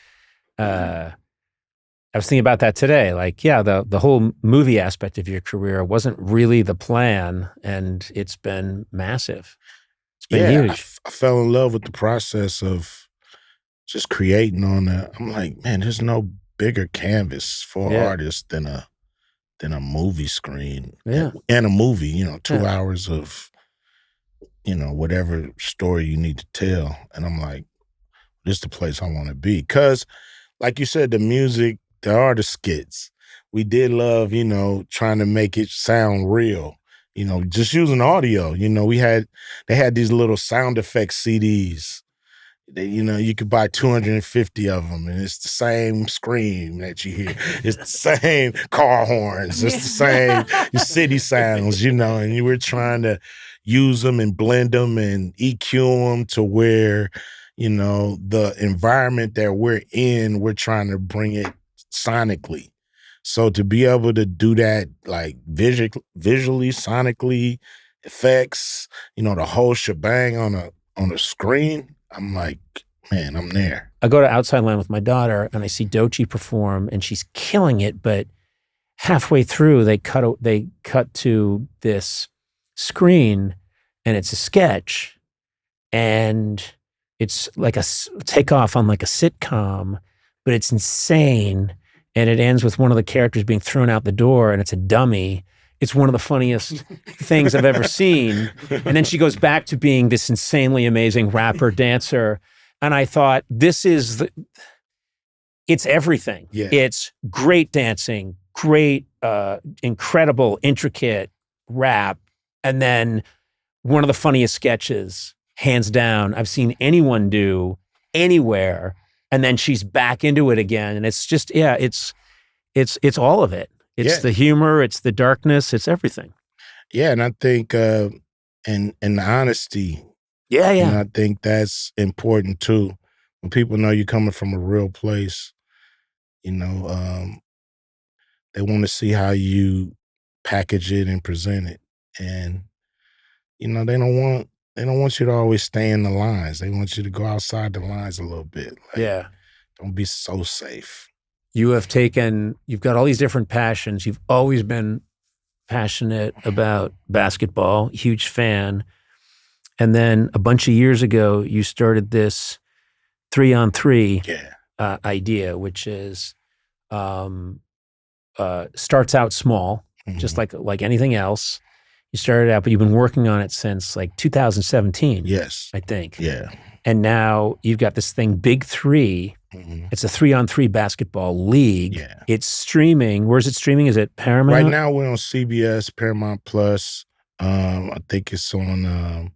I was thinking about that today. Like, the whole movie aspect of your career wasn't really the plan, and it's been massive. It's been huge. I fell in love with the process of just creating on that. I'm like, man, there's no bigger canvas for artists than a movie screen. Yeah. And a movie, 2 hours of, whatever story you need to tell. And I'm like, this is the place I want to be. Because, like you said, the music, there are the skits. We did love, trying to make it sound real, just using audio. They had these little sound effect CDs. You could buy 250 of them and it's the same scream that you hear. It's the same car horns. It's the same city sounds, and you were trying to use them and blend them and EQ them to where, the environment that we're in, we're trying to bring it sonically. So to be able to do that, like visually, sonically, effects, the whole shebang on a screen, I'm like, man, I'm there. I go to Outside Land with my daughter and I see Doechii perform and she's killing it, but halfway through they cut to this screen and it's a sketch and it's like a takeoff on like a sitcom, but it's insane. And it ends with one of the characters being thrown out the door and it's a dummy. It's one of the funniest things I've ever seen. And then she goes back to being this insanely amazing rapper, dancer. And I thought, it's everything. Yeah. It's great dancing, great, incredible, intricate rap. And then one of the funniest sketches, hands down, I've seen anyone do anywhere. And then she's back into it again. And it's just, it's all of it. It's the humor, it's the darkness, it's everything. Yeah, and I think, and the honesty. Yeah. And I think that's important too. When people know you're coming from a real place, they want to see how you package it and present it. And, they don't want you to always stay in the lines. They want you to go outside the lines a little bit. Like, don't be so safe. You've got all these different passions. You've always been passionate about basketball, huge fan. And then a bunch of years ago, you started this 3-on-3 idea, which is starts out small, just like anything else. You started out, but you've been working on it since like 2017. Yes. I think. Yeah. And now you've got this thing, Big 3. It's a 3-on-3 basketball league. Yeah. It's streaming. Where's it streaming? Is it Paramount? Right now we're on CBS, Paramount Plus. I think it's on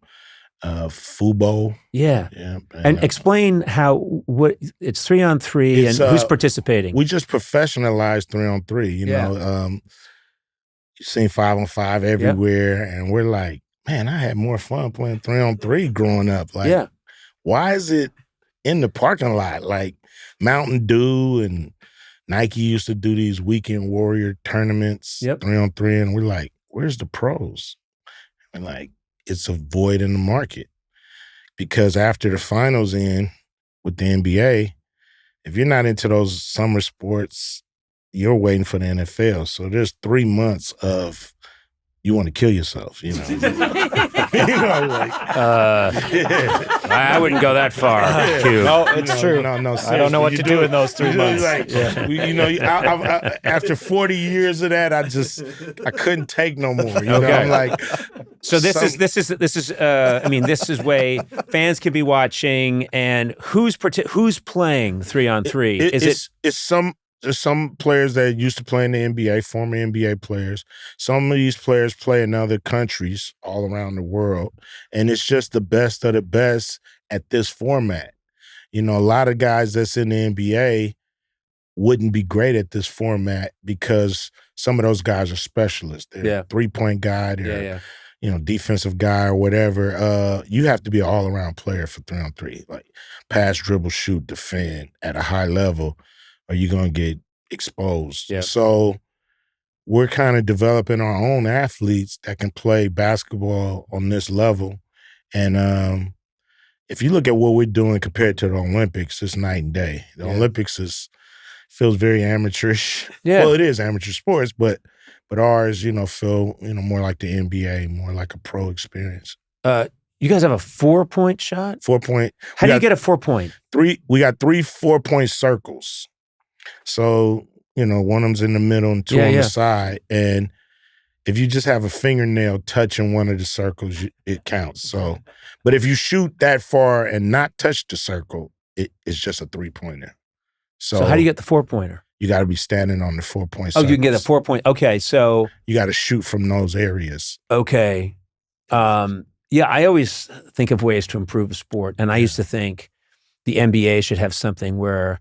Fubo. Yeah. And explain what it's 3-on-3 and who's participating. We just professionalized 3-on-3. You've seen 5-on-5 everywhere, and we're like, man, I had more fun playing 3-on-3 growing up. Like, why is it in the parking lot? Like Mountain Dew and Nike used to do these weekend warrior tournaments, 3-on-3, and we're like, where's the pros? And like, it's a void in the market. Because after the finals end with the NBA, if you're not into those summer sports, you're waiting for the NFL. So there's 3 months of you want to kill yourself, I wouldn't go that far. No, it's true. No, I don't know what to do in those 3 months. After 40 years of that, I couldn't take no more. I'm like, so this is way fans can be watching, and who's playing 3-on-3? There's some players that used to play in the NBA, former NBA players. Some of these players play in other countries all around the world. And it's just the best of the best at this format. A lot of guys that's in the NBA wouldn't be great at this format because some of those guys are specialists. They're a three-point guy, they're defensive guy or whatever. You have to be an all-around player for 3-on-3. Like pass, dribble, shoot, defend at a high level, or you're going to get exposed. Yep. So we're kind of developing our own athletes that can play basketball on this level. And if you look at what we're doing compared to the Olympics, it's night and day. The Olympics feels very amateurish. Yeah. Well, it is amateur sports, but ours, feel, more like the NBA, more like a pro experience. You guys have a 4-point shot? 4-point. How do you get a 4-point? We got 3 4-point circles. So, one of them's in the middle and 2 on the side. And if you just have a fingernail touching one of the circles, it counts. So, but if you shoot that far and not touch the circle, it's just a 3-pointer. So how do you get the 4-pointer? You got to be standing on the 4-point Oh, circles. you can get a 4-point. Okay, so you got to shoot from those areas. Okay. I always think of ways to improve a sport. And I used to think the NBA should have something where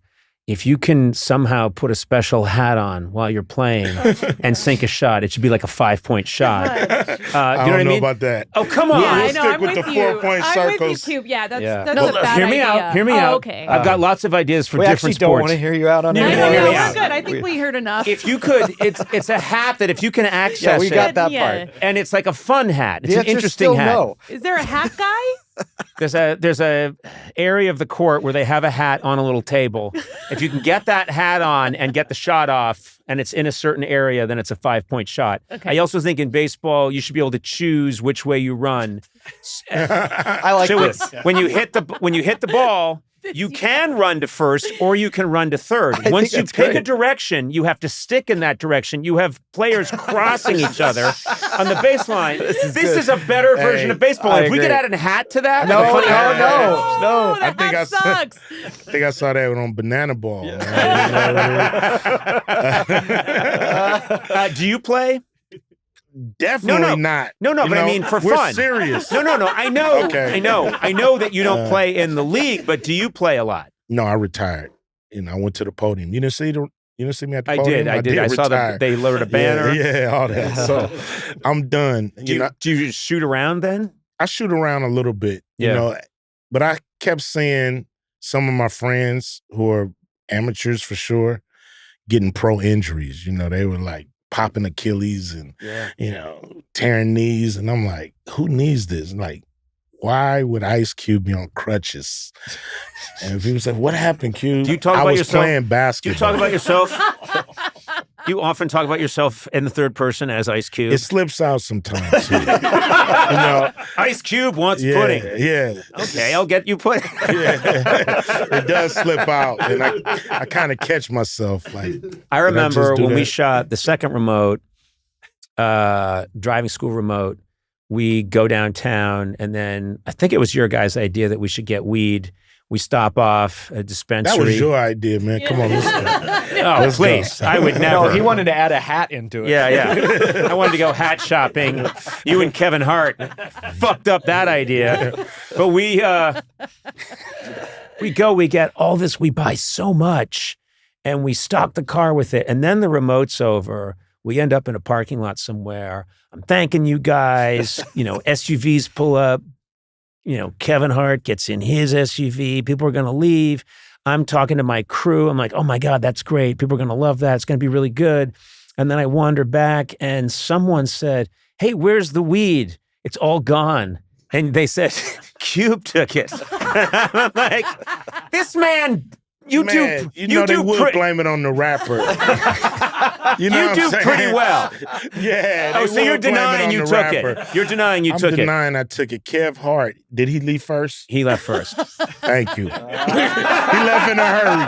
if you can somehow put a special hat on while you're playing and sink a shot, it should be like a 5-point shot. I You know don't what I know mean? about that. Oh, come on. Yeah, We'll I know. stick I'm with with the you. 4-point I'm circles. with you, Cube. Yeah, that's No, a bad hear me idea. out. Hear me out. Okay. I've got lots of ideas for We different actually don't want sports. to hear you out on No, it. no, No, hear no, me we're out. good. I think we heard enough. If you could, it's a hat that if you can access Yeah, we got it, that Yeah. part. and it's like a fun hat. It's The an answer's interesting still hat. no. Is there a hat guy? There's a area of the court where they have a hat on a little table. If you can get that hat on and get the shot off, and it's in a certain area, then it's a 5-point shot. Okay. I also think in baseball you should be able to choose which way you run. I like So this. when you hit the ball, you can run to first or you can run to third. I Once think you that's pick a great. direction, you have to stick in that direction. You have players crossing each other on the baseline. This is a better version Hey, of baseball. I If we could agree. add a hat to that, No, a funny hat- Oh, that think hat sucks. I think I saw that on Banana Ball. Do you play? Definitely not. No, You but I know, mean for we're fun. serious. No. I know. Okay. I know that you don't play in the league, but do you play a lot? No, I retired. I went to the podium. You didn't see me at the I podium? did. I saw retire. that they lowered a banner. Yeah, all that. So I'm done. Do you shoot around then? I shoot around a little bit, Yeah. but I kept seeing some of my friends who are amateurs for sure getting pro injuries. They were like popping Achilles and, tearing knees. And I'm like, who needs this? Like, why would Ice Cube be on crutches? And people say, what happened, Cube? Do you talk I about was yourself? playing Do basketball. you talk about yourself? You often talk about yourself in the third person as Ice Cube. It slips out sometimes. Too. Ice Cube wants Yeah, pudding. yeah. Okay, I'll get you pudding. Yeah. It does slip out, and I kind of catch myself. Like I remember just do when we that? shot the second remote, driving school remote, we go downtown, and then I think it was your guys' idea that we should get weed. We stop off a dispensary. that was your idea, man. Come on, let's go. Oh, Let's go. please. I would never. No, he wanted to add a hat into it. Yeah. I wanted to go hat shopping. You and Kevin Hart fucked up that idea. But we get all this, we buy so much, and we stock the car with it. And then the remote's over. We end up in a parking lot somewhere. I'm thanking you guys. SUVs pull up. Kevin Hart gets in his SUV. People are going to leave. I'm talking to my crew. I'm like, oh my God, that's great. People are going to love that. It's going to be really good. And then I wander back and someone said, hey, where's the weed? It's all gone. And they said, Cube took it. I'm like, this man, you Man, do they would blame it on the rapper. You know what I'm saying? pretty well. Yeah. Oh, they so you're would blame denying on you the took rapper. it. You're denying you I'm took it. denying I took it. Kev Hart, did he leave first? He left first. Thank you. He left in a hurry.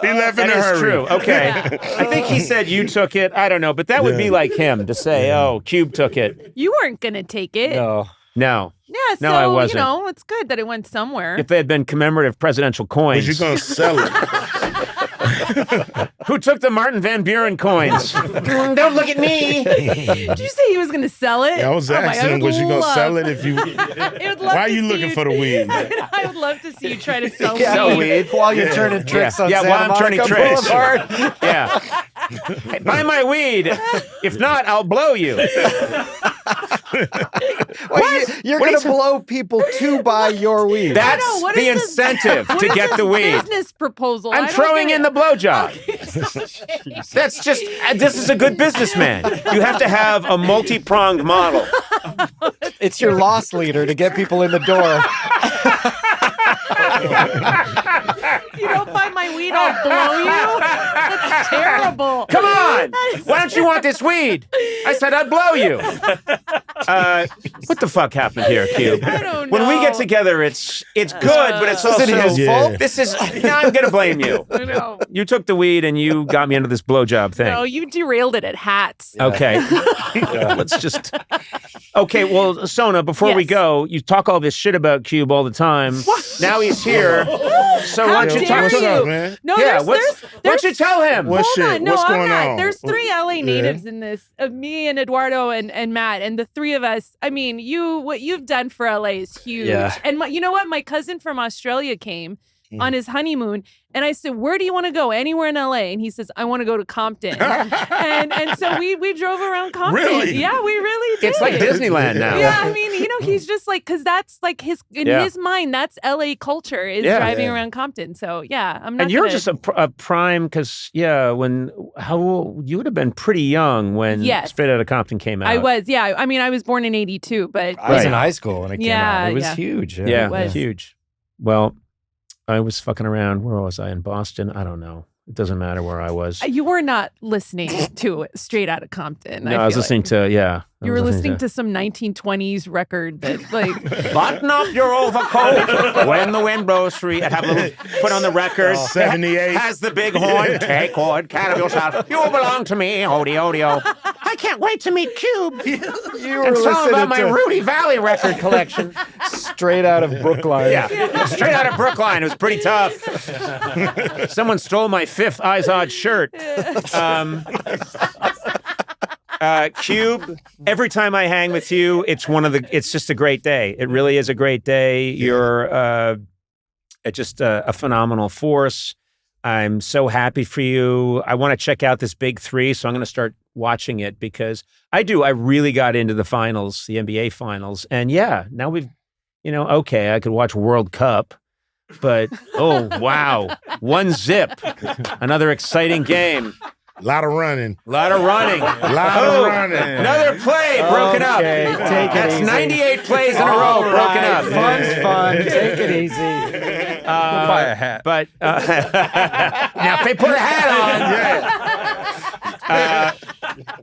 He left in a That is hurry. true. Okay. I think he said you took it. I don't know, but that would be Yeah. like him to say, oh, Cube took it. You weren't gonna take it. No. No. Yeah, so No, I wasn't. it's good that it went somewhere. If they had been commemorative presidential coins. Was you going to sell it? Who took the Martin Van Buren coins? Don't look at me. Did you say he was gonna sell it? I was Oh my asking him, God, was you going to love- sell it if you... I would love Why are to you see looking for the weed? I would love to see you try to sell Sell weed. weed. While you're turning tricks on Yeah, Santa while I'm turning Monica tricks. Boulevard. Yeah. Hey, buy my weed. If not, I'll blow you. Wait, you're What going is- to blow people to buy your weed. That's I know, what the is this- incentive What to is get this the weed. business proposal. I I'm don't throwing get in the it. blowjob. That's just, this is a good businessman. You have to have a multi-pronged model. It's your loss leader to get people in the door. If you don't buy my weed, I'll blow you. That's terrible. Come on. That is Why don't you want this weed? I said I'd blow you. What the fuck happened here, Cube? I don't When we get know. together, it's good, but it's also Is it his Yeah. fault? This is. Now I'm gonna blame you. I know. You took the weed and you got me into this blowjob thing. No, you derailed it at hats. Okay. Let's just. Okay, well, Sona, before we Yes. go, you talk all this shit about Cube all the time. Now he's here. So why don't you dare talk to you? him? man? No, Yeah, there's why don't you tell him? What Hold shit? on. No, What's I'm going not. on? There's 3 LA natives in this. Me and Eduardo and Matt, and the 3 of us. I mean, what you've done for LA is huge. Yeah. And you know what? My cousin from Australia came, on his honeymoon. And I said, where do you want to go? Anywhere in LA. And he says, I want to go to Compton. and so we drove around Compton. Really? Yeah, we really did. It's like Disneyland now. Yeah, I mean, he's just like, because that's like his mind, that's LA culture is driving around Compton. So yeah, I'm not. And you're just a prime because how old you would have been pretty young when Straight Outta Compton came out. I was, yeah. I mean, I was born in '82, but I was in high school when it came out. It was huge. Yeah, it was huge. Well, I was fucking around. Where was I? In Boston? I don't know. It doesn't matter where I was. You were not listening to Straight Outta Compton. No, I was listening to, You were listening to some 1920s record that, like... Button up your overcoat when the wind blows free. I'd have a little put on the record. 78. Has the big horn. Take hold, cat of yourself. You belong to me. Odie. I can't wait to meet Cube. You were and tell him about my to Rudy Valley record collection. Straight Out of Brookline. Yeah, Straight Out of Brookline. It was pretty tough. Someone stole my fifth Eyes Odd shirt. Cube, every time I hang with you, it's just a great day. It really is a great day. You're just a phenomenal force. I'm so happy for you. I want to check out this Big Three, so I'm going to start watching it because I really got into the finals, the NBA finals. And now we've, okay, I could watch World Cup. But, oh, wow. 1-0. Another exciting game. A lot of running. Running. Another play broken up. Take it That's easy. 98 plays in a row broken up. Fun's fun. Take it easy. Buy a hat. But now if they put a hat on.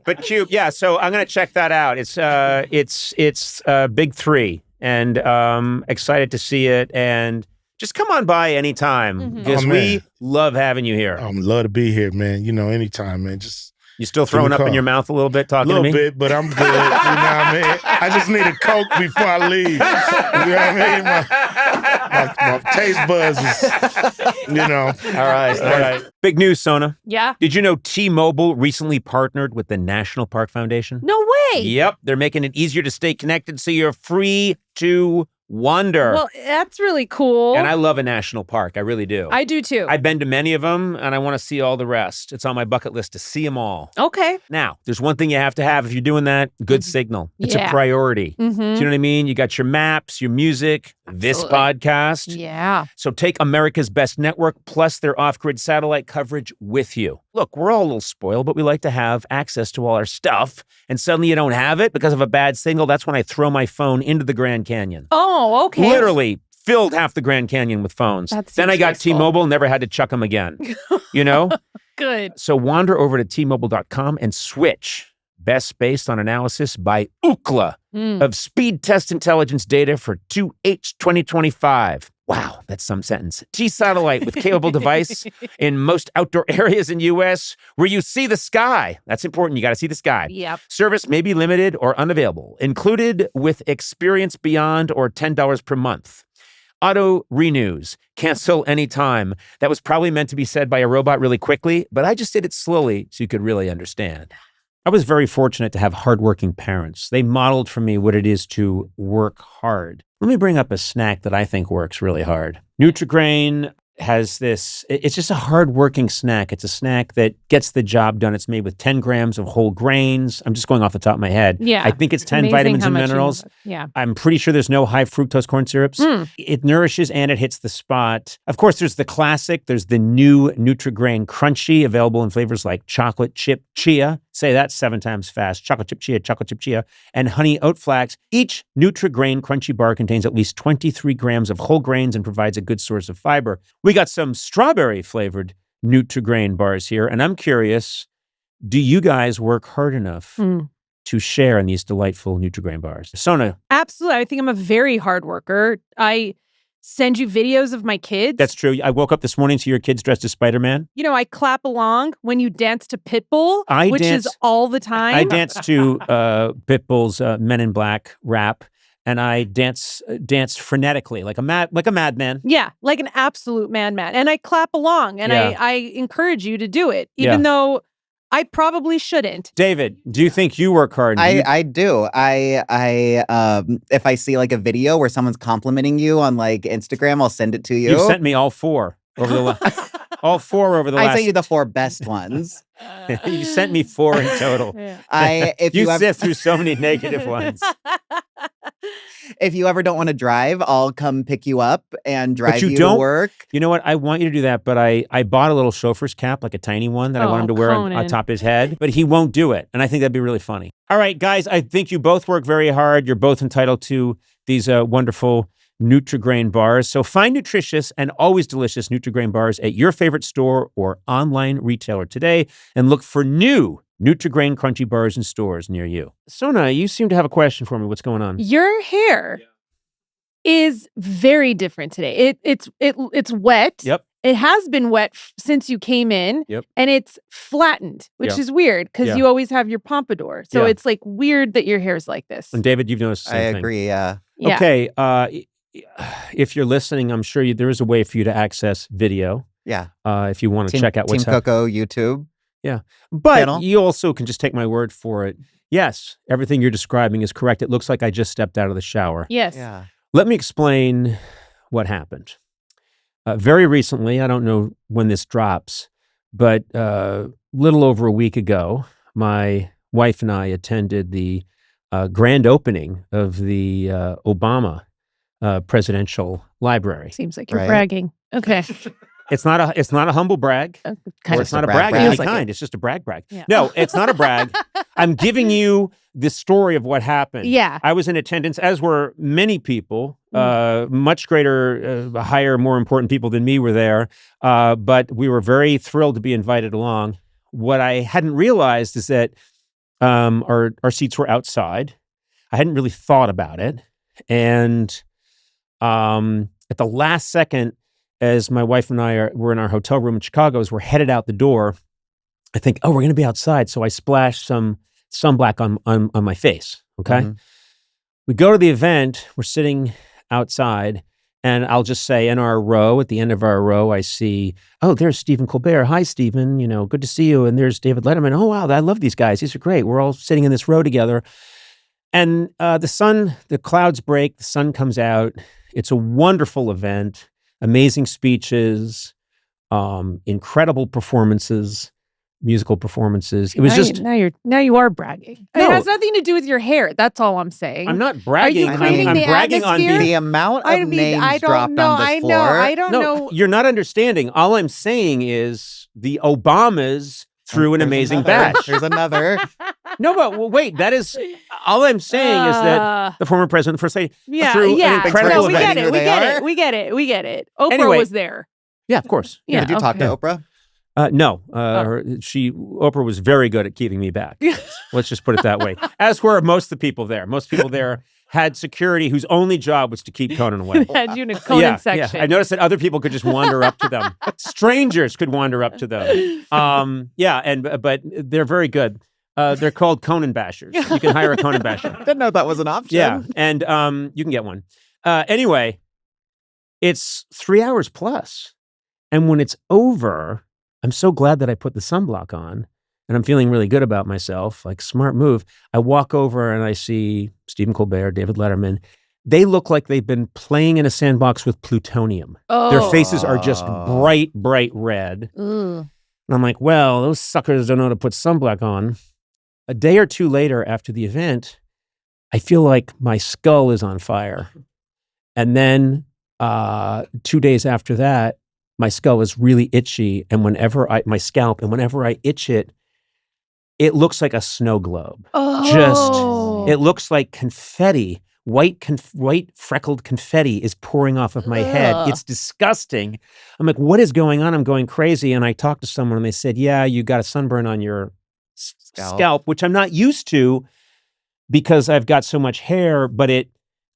But Cube, so I'm going to check that out. It's Big Three. And excited to see it. And just come on by anytime because we love having you here. Love to be here, man. Anytime, man. Just you still throwing up in your mouth a little bit talking to me? A little bit, but I'm good. You know what I mean? I just need a Coke before I leave. You know what I mean? My taste buds is, All right. Big news, Sona. Yeah. Did you know T-Mobile recently partnered with the National Park Foundation? No way. Yep. They're making it easier to stay connected so you're free to wander. Well, that's really cool. And I love a national park. I really do. I do too. I've been to many of them, and I want to see all the rest. It's on my bucket list to see them all. Okay. Now, there's one thing you have to have if you're doing that, good signal. It's a priority. Do you know what I mean? You got your maps, your music, this podcast. Yeah. So take America's Best Network plus their off-grid satellite coverage with you. Look, we're all a little spoiled, but we like to have access to all our stuff. And suddenly you don't have it because of a bad signal. That's when I throw my phone into the Grand Canyon. Oh, okay. Literally filled half the Grand Canyon with phones. Then I got T-Mobile, never had to chuck them again. Good. So wander over to T-Mobile.com and switch. Best based on analysis by Ookla of speed test intelligence data for 2H 2025. Wow, that's some sentence. T-Satellite with capable device in most outdoor areas in U.S. where you see the sky. That's important. You got to see the sky. Yep. Service may be limited or unavailable. Included with Experience Beyond or $10 per month. Auto renews. Cancel anytime. That was probably meant to be said by a robot really quickly, but I just did it slowly so you could really understand. I was very fortunate to have hardworking parents. They modeled for me what it is to work hard. Let me bring up a snack that I think works really hard. Nutri-Grain has this, it's just a hard-working snack. It's a snack that gets the job done. It's made with 10 grams of whole grains. I'm just going off the top of my head. Yeah. I think it's 10 Amazing vitamins how and much you minerals. know. Yeah. I'm pretty sure there's no high fructose corn syrups. It nourishes and it hits the spot. Of course, there's the classic. There's the new Nutri-Grain Crunchy, available in flavors like chocolate chip chia. Say that 7 times fast. Chocolate chip chia, and honey oat flax. Each Nutri-Grain Crunchy bar contains at least 23 grams of whole grains and provides a good source of fiber. We got some strawberry flavored Nutri-Grain bars here, and I'm curious, do you guys work hard enough to share in these delightful Nutri-Grain bars? Sona. Absolutely. I think I'm a very hard worker. I send you videos of my kids. That's true. I woke up this morning to your kids dressed as Spider-Man. I clap along when you dance to Pitbull, which is all the time. I dance to Pitbull's Men in Black rap, and I dance frenetically like a madman. Yeah, like an absolute madman. And I clap along, and I encourage you to do it, even though I probably shouldn't. David, do you think you work hard? I do. If I see like a video where someone's complimenting you on like Instagram, I'll send it to you. You've sent me all 4 over the all 4 over the last. I sent you the 4 best ones. You sent me 4 in total. If you you sift through so many negative ones. If you ever don't want to drive, I'll come pick you up and drive you to work. You know what? I want you to do that, but I bought a little chauffeur's cap, like a tiny one that I want him to wear on top of his head, but he won't do it. And I think that'd be really funny. All right, guys, I think you both work very hard. You're both entitled to these wonderful Nutri-Grain bars. So find nutritious and always delicious Nutri-Grain bars at your favorite store or online retailer today and look for new Nutri-Grain crunchy bars in stores near you. Sona, you seem to have a question for me. What's going on? Your hair is very different today. It's wet. Yep. It has been wet since you came in. Yep. And it's flattened, which is weird because you always have your pompadour. So it's like weird that your hair's like this. And David, you've noticed the same thing. I agree, yeah. Okay. If you're listening, I'm sure there is a way for you to access video. Yeah. If you want to check out what's Team Coco YouTube. Yeah. But channel. You also can just take my word for it. Yes, everything you're describing is correct. It looks like I just stepped out of the shower. Yes. Yeah. Let me explain what happened. Very recently, I don't know when this drops, but little over a week ago, my wife and I attended the grand opening of the Obama presidential library. Seems like you're bragging. Okay. It's not a humble brag. It's not a brag of any kind. It's just a brag. Yeah. No, it's not a brag. I'm giving you the story of what happened. Yeah. I was in attendance, as were many people, much greater, higher, more important people than me were there. But we were very thrilled to be invited along. What I hadn't realized is that our seats were outside. I hadn't really thought about it. And at the last second, as my wife and I were in our hotel room in Chicago, as we're headed out the door, I think, we're going to be outside. So I splashed some sunblock on my face, okay? Mm-hmm. We go to the event. We're sitting outside, and I'll just say in our row, at the end of our row, I see, there's Stephen Colbert. Hi, Stephen. Good to see you. And there's David Letterman. Oh, wow, I love these guys. These are great. We're all sitting in this row together. And the clouds break. The sun comes out. It's a wonderful event. Amazing speeches, incredible performances, musical performances. It was now you are bragging. No. It has nothing to do with your hair. That's all I'm saying. I'm not bragging. Are you creating I'm the bragging on atmosphere? The amount of names dropped on this floor. I don't know. You're not understanding. All I'm saying is the Obamas threw an amazing bash. There's another. No, but wait, that is all I'm saying is that the former president, the first lady, threw an incredible event. We get it. Oprah Anyway, was there. Yeah, of course. Did you talk to Oprah? No. Oprah was very good at keeping me back. Let's just put it that way. As were most of the people there. Most people there had security whose only job was to keep Conan away. Had you in a Conan section. Yeah. I noticed that other people could just wander up to them. Strangers could wander up to them. But they're very good. They're called Conan bashers. You can hire a Conan basher. Didn't know that was an option. Yeah, and you can get one. Anyway, it's 3 hours plus. And when it's over, I'm so glad that I put the sunblock on. And I'm feeling really good about myself, like smart move. I walk over and I see Stephen Colbert, David Letterman. They look like they've been playing in a sandbox with plutonium. Their faces are just bright red. And I'm like, well, those suckers don't know how to put sunblock on. A day or two later after the event, I feel like my skull is on fire. And then 2 days after that, my skull is really itchy. And whenever I itch it, it looks like a snow globe. It looks like confetti. White freckled confetti is pouring off of my head. It's disgusting. I'm like, what is going on? I'm going crazy. And I talked to someone and they said, yeah, you got a sunburn on your scalp, which I'm not used to because I've got so much hair, but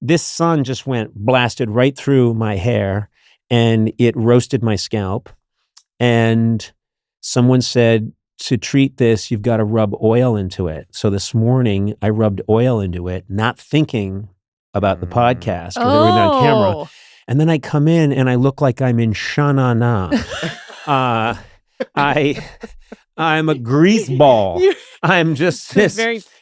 this sun just went blasted right through my hair and it roasted my scalp. And someone said, to treat this, you've got to rub oil into it. So this morning I rubbed oil into it, not thinking about the podcast or that we're on camera. And then I come in and I look like I'm in Sha-Na-Na. I'm a grease ball. I'm just this.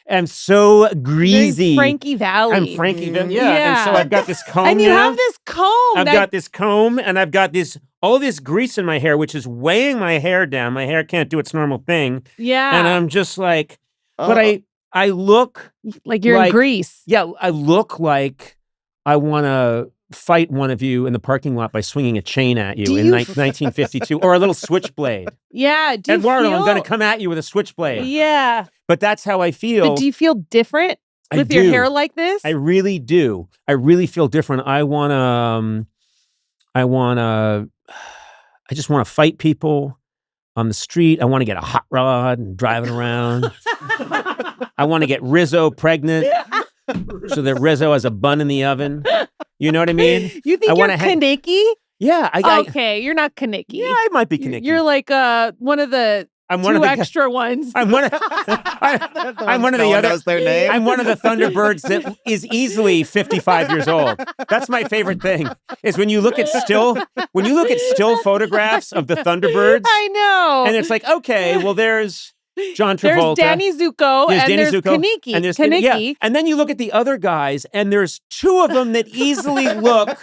I'm so greasy. Frankie Valley. I'm Frankie Valley. Yeah. And so I've got this comb. And you have this comb. I've got this comb, and I've got all this grease in my hair, which is weighing my hair down. My hair can't do its normal thing. Yeah. And I'm just like, but I look like you're in Greece. Yeah, I look like I want to fight one of you in the parking lot by swinging a chain at you in 1952, or a little switchblade. Yeah. Eduardo, I'm going to come at you with a switchblade. Yeah. But that's how I feel. But do you feel different with your hair like this? I really do. I really feel different. I just want to fight people on the street. I want to get a hot rod and drive it around. I want to get Rizzo pregnant so that Rizzo has a bun in the oven. You know what I mean? You think you're Kaneki? Yeah. Okay, you're not Kaneki. Yeah, I might be Kaneki. You're like one of the extra ones. I'm one of the other. Their name. I'm one of the Thunderbirds that is easily 55 years old. That's my favorite thing. Is when you look at still photographs of the Thunderbirds. I know. And it's like, okay, well, there's John Travolta. There's Danny Zuko, there's Kaneki. And there's Kaneki. Yeah. And then you look at the other guys, and there's two of them that easily look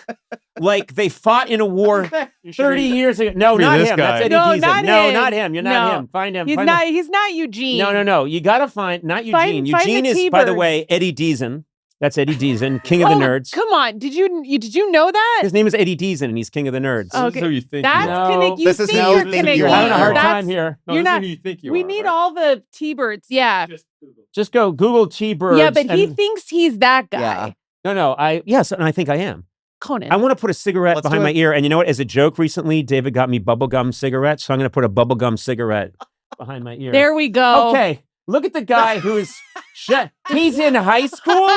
like they fought in a war 30 years ago. No, not him. That's Eddie Deason. Not him. You're not him. Find him. He's not Eugene. No. You got to find, not Eugene. Eugene is, by the way, Eddie Deason. That's Eddie Deason, King of the Nerds. Come on. Did you know that? His name is Eddie Deason, and he's King of the Nerds. Okay. So you think that's Kaneki. You think you're Kaneki. You're having a hard time here. You're not. You think you we need all the T-Birds. Yeah. Just go Google T-Birds. Yeah, but he thinks he's that guy. Yeah. No. And I think I am. Conan. I want to put a cigarette behind my ear. And you know what? As a joke recently, David got me bubblegum cigarettes. So I'm going to put a bubblegum cigarette behind my ear. There we go. Okay. Look at the guy who's... He's in high school?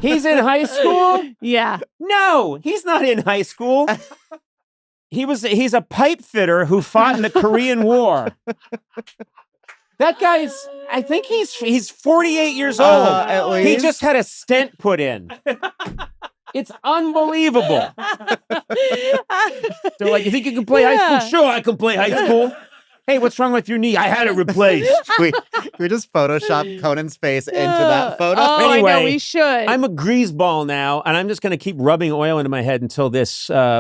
He's in high school? Yeah. No, he's not in high school. He's a pipe fitter who fought in the Korean War. That guy's, I think he's 48 years old. At least. He just had a stent put in. It's unbelievable. They're like, you think you can play high school? Sure, I can play high school. Hey, what's wrong with your knee? I had it replaced. we just Photoshop Conan's face into that photo. Anyway, I know, we should. I'm a greaseball now, and I'm just going to keep rubbing oil into my head until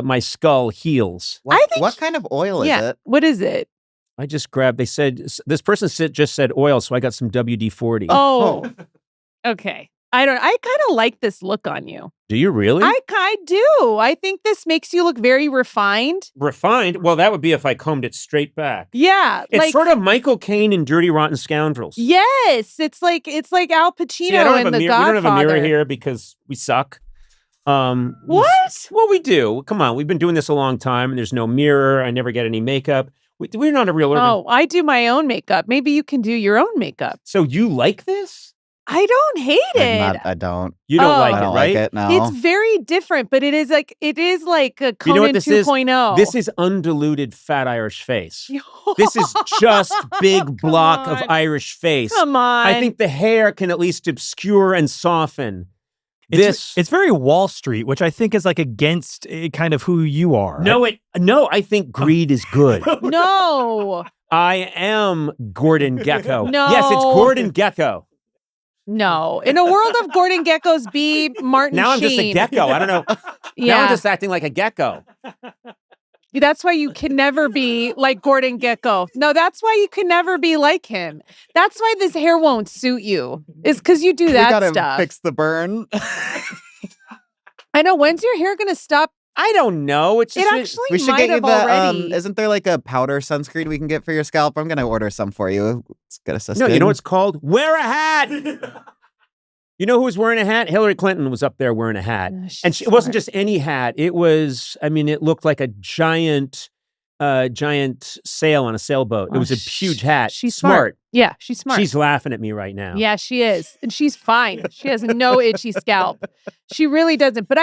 my skull heals. What kind of oil is it? What is it? I just grabbed, they said, this person just said oil, so I got some WD-40. Oh. Okay. I kind of like this look on you. Do you really? I do. I think this makes you look very refined. Refined? Well, that would be if I combed it straight back. Yeah. It's sort of Michael Caine in Dirty Rotten Scoundrels. Yes. It's like Al Pacino in The Godfather. We don't have a mirror here because we suck. What? Well, we do. Come on. We've been doing this a long time, and there's no mirror. I never get any makeup. We're not a real urban. Oh, I do my own makeup. Maybe you can do your own makeup. So you like this? I don't hate it. I don't. You don't like I don't it, right? like it, no. It's very different, but it is like a Conan you know what this 2.0. This is undiluted fat Irish face. This is just big block of Irish face. Come on. I think the hair can at least obscure and soften. It's very Wall Street, which I think is like against kind of who you are. No, I think greed is good. No. I am Gordon Gekko. No. Yes, it's Gordon Gekko. No. In a world of Gordon Geckos, be Martin Now I'm just a Sheen. gecko. I don't know. Yeah. Now I'm just acting like a gecko. That's why you can never be like Gordon Gekko. No, that's why you can never be like him. That's why this hair won't suit you. Is because you do that we gotta stuff. Fix the burn. I know. When's your hair gonna stop? I don't know. It's just, it actually we should might get you have the. already. Isn't there like a powder sunscreen we can get for your scalp? I'm gonna order some for you. It's good assistant. No, you know what it's called? Wear a hat. You know who was wearing a hat? Hillary Clinton was up there wearing a hat. And it wasn't just any hat. It was, it looked like a giant sail on a sailboat. It was a huge hat. She's smart. Yeah, she's smart. She's laughing at me right now. Yeah, she is. And she's fine. She has no itchy scalp. She really doesn't. But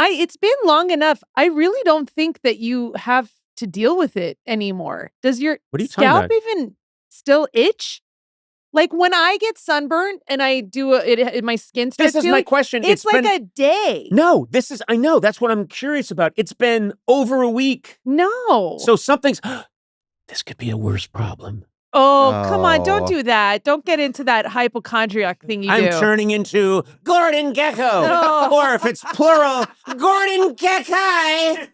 it's been long enough. I really don't think that you have to deal with it anymore. Does your scalp even still itch? Like when I get sunburned and I do my skin starts This is my question. It's like a day. No, I know. That's what I'm curious about. It's been over a week. No. So something's, this could be a worse problem. Oh, come on. Don't Oh. do that. Don't get into that hypochondriac thing you I'm do. turning into Gordon Gecko. No. Or if it's plural, Gordon Gecki.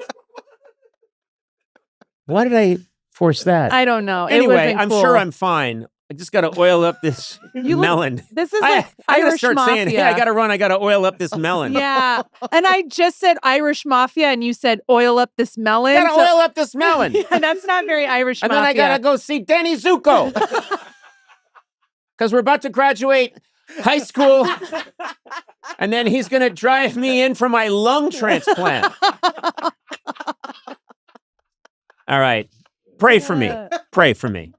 Why did I force that? I don't know. It Anyway, wasn't I'm cool. sure I'm fine. I just got to oil up this melon. This is I like gotta Irish start mafia. saying, hey, I got to run. I got to oil up this melon. Yeah. And I just said Irish mafia and you said oil up this melon. I got to oil up this melon. Yeah, that's not very Irish And mafia. then I got to go see Danny Zuko. Because we're about to graduate high school. And then he's going to drive me in for my lung transplant. All right. Pray for me. Pray for me.